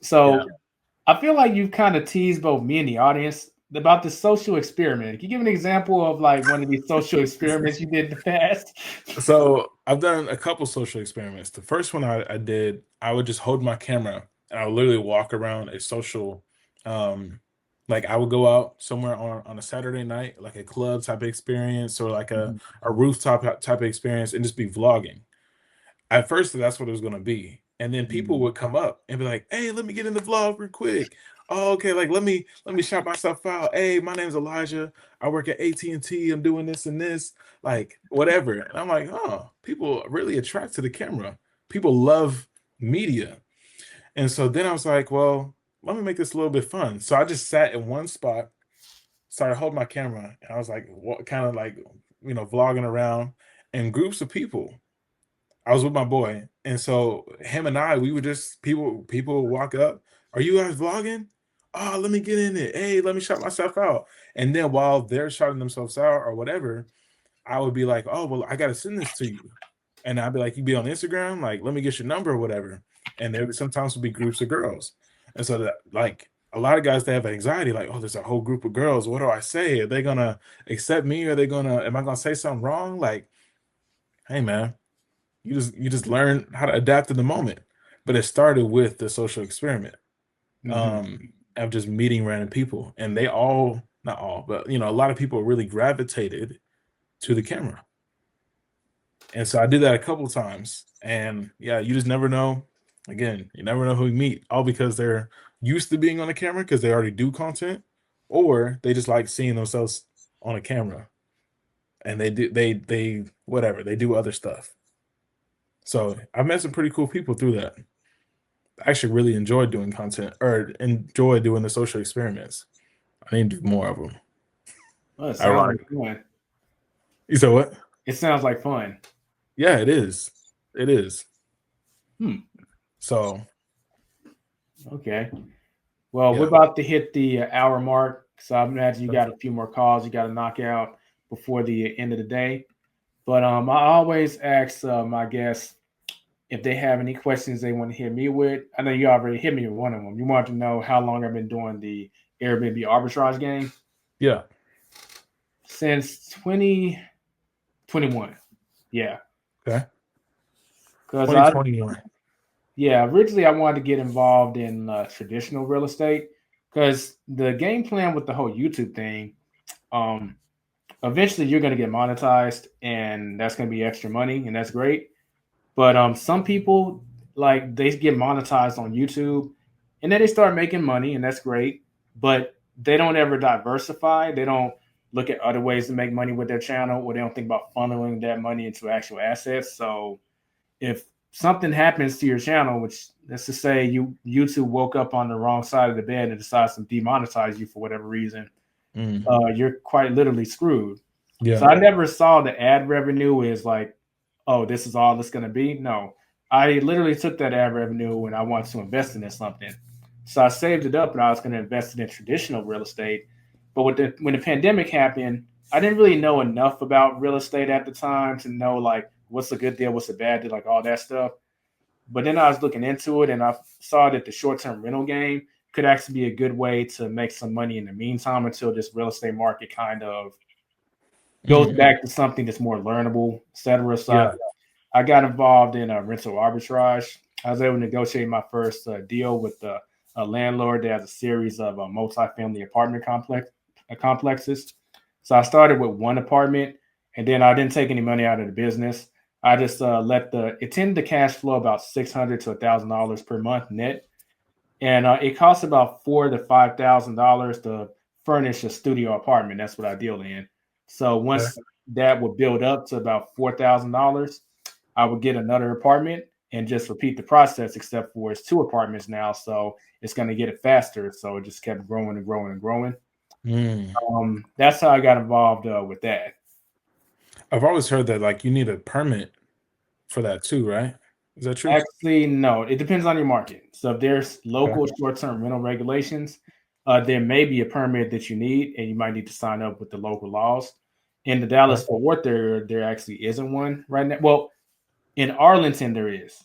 So I feel like you've kind of teased both me and the audience about the social experiment. Can you give an example of like one of these social experiments you did in the past? So I've done a couple social experiments. The first one I did, I would just hold my camera and I would literally walk around a social, like I would go out somewhere on a Saturday night, like a club type of experience or like a rooftop type of experience and just be vlogging. At first, that's what it was going to be. And then people would come up and be like, hey, let me get in the vlog real quick. Oh, okay, like let me shout myself out. Hey, my name's Elijah. I work at AT&T. I'm doing this and this, like whatever. And I'm like, oh, people really attract to the camera. People love media. And so then I was like, well, let me make this a little bit fun. So I just sat in one spot, started holding my camera, and I was like, what kind of like, vlogging around and groups of people. I was with my boy, and so him and I, we would just people would walk up. Are you guys vlogging? Oh, let me get in it. Hey, let me shout myself out. And then while they're shouting themselves out or whatever, I would be like, oh, well, I gotta send this to you. And I'd be like, you be on Instagram, like, let me get your number or whatever. And there would sometimes be groups of girls. And so that like a lot of guys they have anxiety, like, oh, there's a whole group of girls. What do I say? Are they gonna accept me? Or am I gonna say something wrong? Like, hey man. You just learn how to adapt to the moment. But it started with the social experiment of just meeting random people. And they all, not all, but a lot of people really gravitated to the camera. And so I did that a couple of times. And yeah, you just never know. Again, you never know who you meet, all because they're used to being on the camera because they already do content, or they just like seeing themselves on a camera. And they do other stuff. So I met some pretty cool people through that. I actually really enjoyed doing content or enjoy doing the social experiments. I need to do more of them. Well, it sounds like fun. You said what? It sounds like fun. Yeah, it is. It is. So. Okay. Well, we're about to hit the hour mark. So I imagine you got a few more calls you got to knock out before the end of the day. But I always ask my guests if they have any questions they want to hit me with. I know you already hit me with one of them. You want to know how long I've been doing the Airbnb arbitrage game? Yeah. Since 2021. Yeah. Okay. 2021. Originally I wanted to get involved in traditional real estate because the game plan with the whole YouTube thing, eventually you're going to get monetized and that's going to be extra money and that's great. But some people, like, they get monetized on YouTube and then they start making money and that's great. But they don't ever diversify. They don't look at other ways to make money with their channel, or they don't think about funneling that money into actual assets. So if something happens to your channel, which let's just say YouTube woke up on the wrong side of the bed and decides to demonetize you for whatever reason, you're quite literally screwed. Yeah. So I never saw the ad revenue as like, oh, this is all it's going to be. No, I literally took that ad revenue and I wanted to invest in something. So I saved it up and I was going to invest it in traditional real estate. But when the pandemic happened, I didn't really know enough about real estate at the time to know like what's a good deal, what's a bad deal, like all that stuff. But then I was looking into it and I saw that the short-term rental game could actually be a good way to make some money in the meantime until this real estate market kind of goes back to something that's more learnable, et cetera. So I got involved in a rental arbitrage. I was able to negotiate my first deal with a landlord that has a series of multifamily apartment complexes. So I started with one apartment, and then I didn't take any money out of the business. I just it tended to cash flow about $600 to $1,000 per month net, and it costs about $4,000 to $5,000 to furnish a studio apartment. That's what I deal in. So once that would build up to about $4,000, I would get another apartment and just repeat the process, except for it's 2 apartments now, so it's going to get it faster. So it just kept growing and growing and growing. That's how I got involved with that. I've always heard that like you need a permit for that too, right? Is that true? Actually, no. It depends on your market. So if there's local short-term rental regulations, there may be a permit that you need, and you might need to sign up with the local laws. In the Dallas-Fort Worth area, there actually isn't one right now. Well, in Arlington, there is.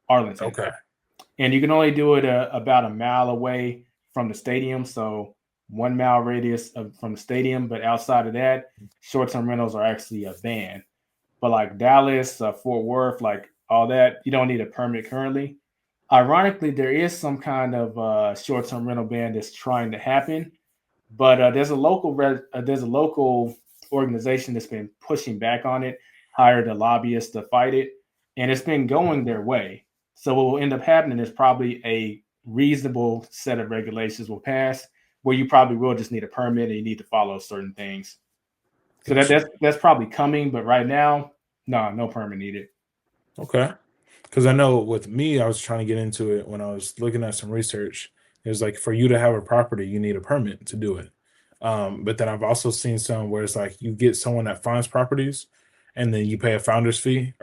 Arlington. Okay. And you can only do it about a mile away from the stadium. So 1 mile radius from the stadium. But outside of that, short-term rentals are actually banned. But like Dallas, Fort Worth, like all that, you don't need a permit currently. Ironically, there is some kind of short-term rental ban that's trying to happen. But there's a local organization that's been pushing back on it, hired a lobbyist to fight it, and it's been going their way. So what will end up happening is probably a reasonable set of regulations will pass where you probably will just need a permit and you need to follow certain things. So that's probably coming, but right now, no permit needed. Okay. Because I know with me, I was trying to get into it when I was looking at some research. It was like for you to have a property, you need a permit to do it. But then I've also seen some where it's like you get someone that finds properties and then you pay a finder's fee.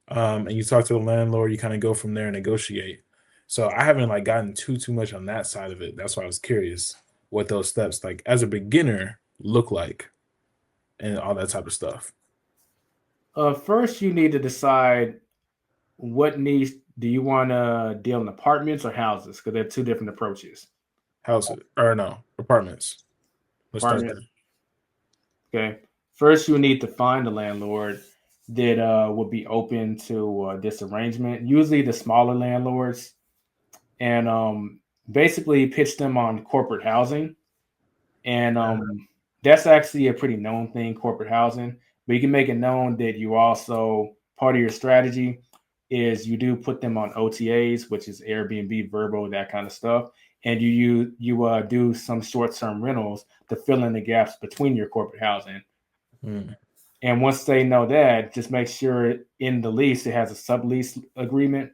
And you talk to the landlord, you kind of go from there and negotiate. So I haven't like gotten too much on that side of it. That's why I was curious what those steps like as a beginner look like and all that type of stuff. First, you need to decide what needs do you want to deal in apartments or houses, because they're 2 different approaches. Houses or no apartments. Let's start there. Okay. First, you need to find a landlord that would be open to this arrangement. Usually, the smaller landlords, and basically pitch them on corporate housing. And that's actually a pretty known thing, corporate housing. But you can make it known that you also part of your strategy is you do put them on OTAs, which is Airbnb, Vrbo, that kind of stuff. And you do some short-term rentals to fill in the gaps between your corporate housing. And once they know that, just make sure in the lease it has a sublease agreement,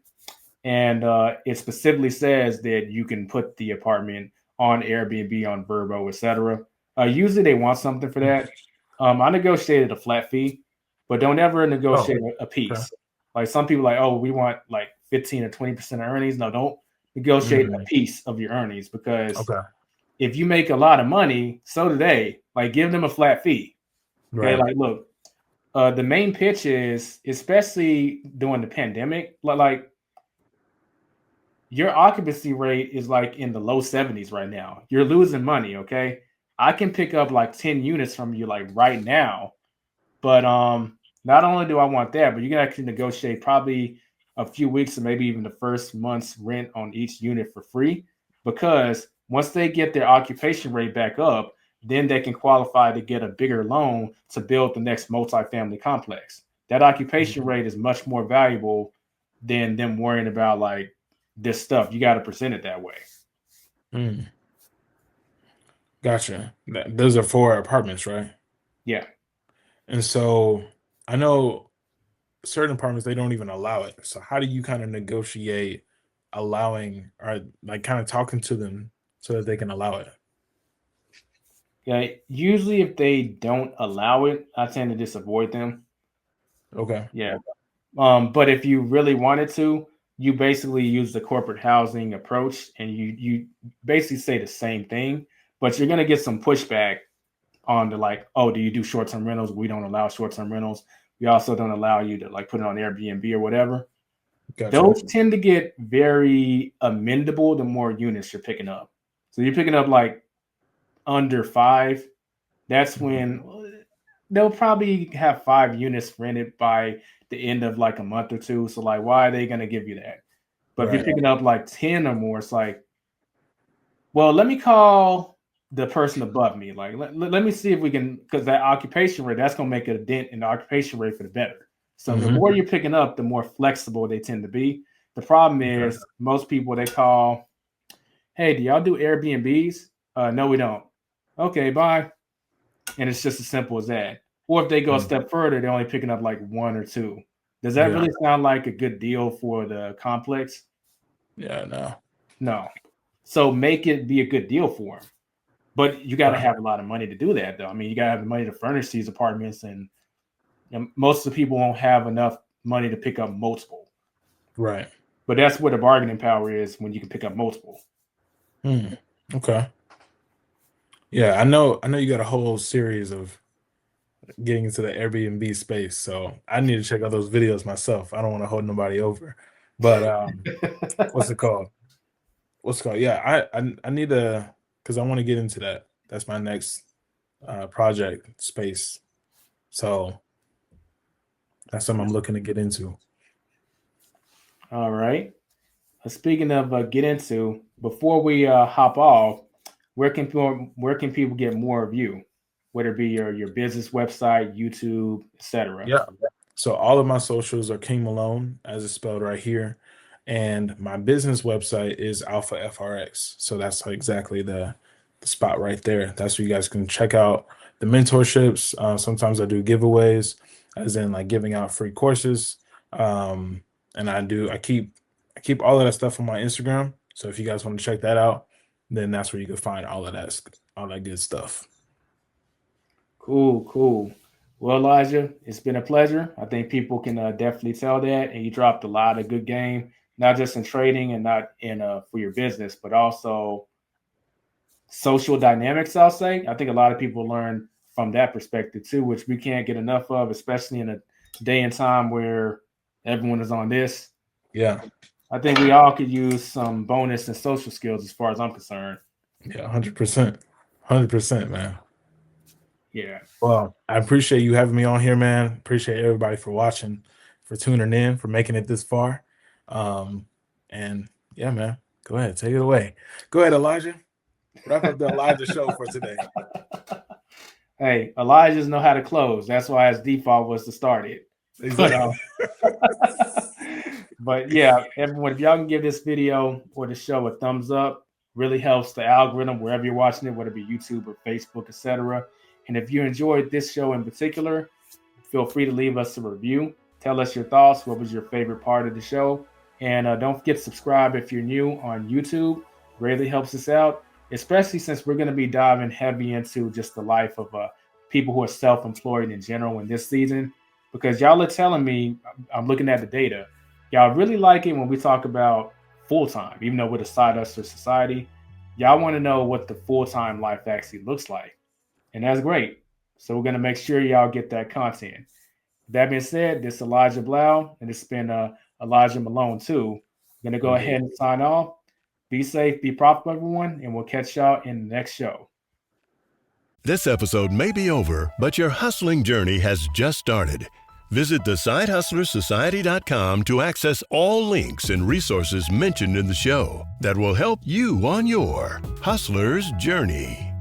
and it specifically says that you can put the apartment on Airbnb, on Vrbo, etc. Usually they want something for that. I negotiated a flat fee, but don't ever negotiate a piece. Okay. Like some people like, oh, we want like 15 or 20% of earnings. No, don't negotiate a piece of your earnings, because if you make a lot of money, so do they. Like give them a flat fee. Okay, like look, the main pitch is, especially during the pandemic, like your occupancy rate is like in the low 70s right now. You're losing money, okay? I can pick up like 10 units from you like right now, but not only do I want that, but you can actually negotiate probably a few weeks or maybe even the first month's rent on each unit for free, because once they get their occupation rate back up, then they can qualify to get a bigger loan to build the next multifamily complex. That occupation rate is much more valuable than them worrying about like this stuff. You got to present it that way. Gotcha. Those are for apartments, right? Yeah. And so I know certain apartments, they don't even allow it. So how do you kind of negotiate allowing, or like kind of talking to them so that they can allow it? Yeah, usually if they don't allow it, I tend to just avoid them. Okay. Yeah. But if you really wanted to, you basically use the corporate housing approach, and you basically say the same thing, but you're gonna get some pushback on the like, oh, do you do short-term rentals? We don't allow short-term rentals. We also don't allow you to like put it on Airbnb or whatever. Gotcha. Those tend to get very amendable the more units you're picking up. So you're picking up like under 5. That's when they'll probably have 5 units rented by the end of like a month or two. So like, why are they going to give you that? But if you're picking up like 10 or more, it's like, well, let me call the person above me. Like, let me see if we can, because that occupation rate, that's going to make a dent in the occupation rate for the better. So the more you're picking up, the more flexible they tend to be. The problem is most people, they call, hey, do y'all do Airbnbs? No, we don't. Okay, bye. And it's just as simple as that. Or if they go a step further, they're only picking up like 1 or 2. Does that really sound like a good deal for the complex? Yeah, No. So make it be a good deal for them. But you got to have a lot of money to do that, though. I mean, you got to have the money to furnish these apartments, and most of the people won't have enough money to pick up multiple. Right. But that's where the bargaining power is when you can pick up multiple. Okay. Yeah, I know you got a whole series of getting into the Airbnb space, so I need to check out those videos myself. I don't want to hold nobody over. But what's it called? Yeah, I need to, because I want to get into that. That's my next project space. So that's something I'm looking to get into. All right. Speaking of get into, before we hop off, where can people get more of you? Whether it be your business website, YouTube, etc. Yeah. So all of my socials are King Malone, as it's spelled right here. And my business website is Alpha FRX. So that's exactly the spot right there. That's where you guys can check out the mentorships. Sometimes I do giveaways, as in like giving out free courses. And I keep all of that stuff on my Instagram. So if you guys want to check that out, then that's where you can find all that good stuff. Cool. Well, Elijah, it's been a pleasure. I think people can definitely tell that. And you dropped a lot of good game, not just in trading and not in for your business, but also social dynamics, I'll say. I think a lot of people learn from that perspective too, which we can't get enough of, especially in a day and time where everyone is on this. Yeah. I think we all could use some bonus and social skills as far as I'm concerned. Yeah, 100%. 100%, man. Yeah. Well, I appreciate you having me on here, man. Appreciate everybody for watching, for tuning in, for making it this far. And yeah, man, go ahead. Take it away. Go ahead, Elijah. Wrap up the Elijah show for today. Hey, Elijah's know how to close. That's why his default was to start it. Exactly. But yeah, everyone, if y'all can give this video or the show a thumbs up, really helps the algorithm wherever you're watching it, whether it be YouTube or Facebook, etc. And if you enjoyed this show in particular, feel free to leave us a review. Tell us your thoughts. What was your favorite part of the show? And don't forget to subscribe if you're new on YouTube. Greatly helps us out, especially since we're going to be diving heavy into just the life of people who are self-employed in general in this season. Because y'all are telling me, I'm looking at the data, y'all really like it when we talk about full-time, even though we're the Side Hustler Society. Y'all want to know what the full-time life actually looks like. And that's great. So we're going to make sure y'all get that content. That being said, this is Elijah Bilel, and it's been Elijah Malone too. I'm going to go ahead and sign off. Be safe, be profitable, everyone, and we'll catch y'all in the next show. This episode may be over, but your hustling journey has just started. Visit thesidehustlersociety.com to access all links and resources mentioned in the show that will help you on your hustler's journey.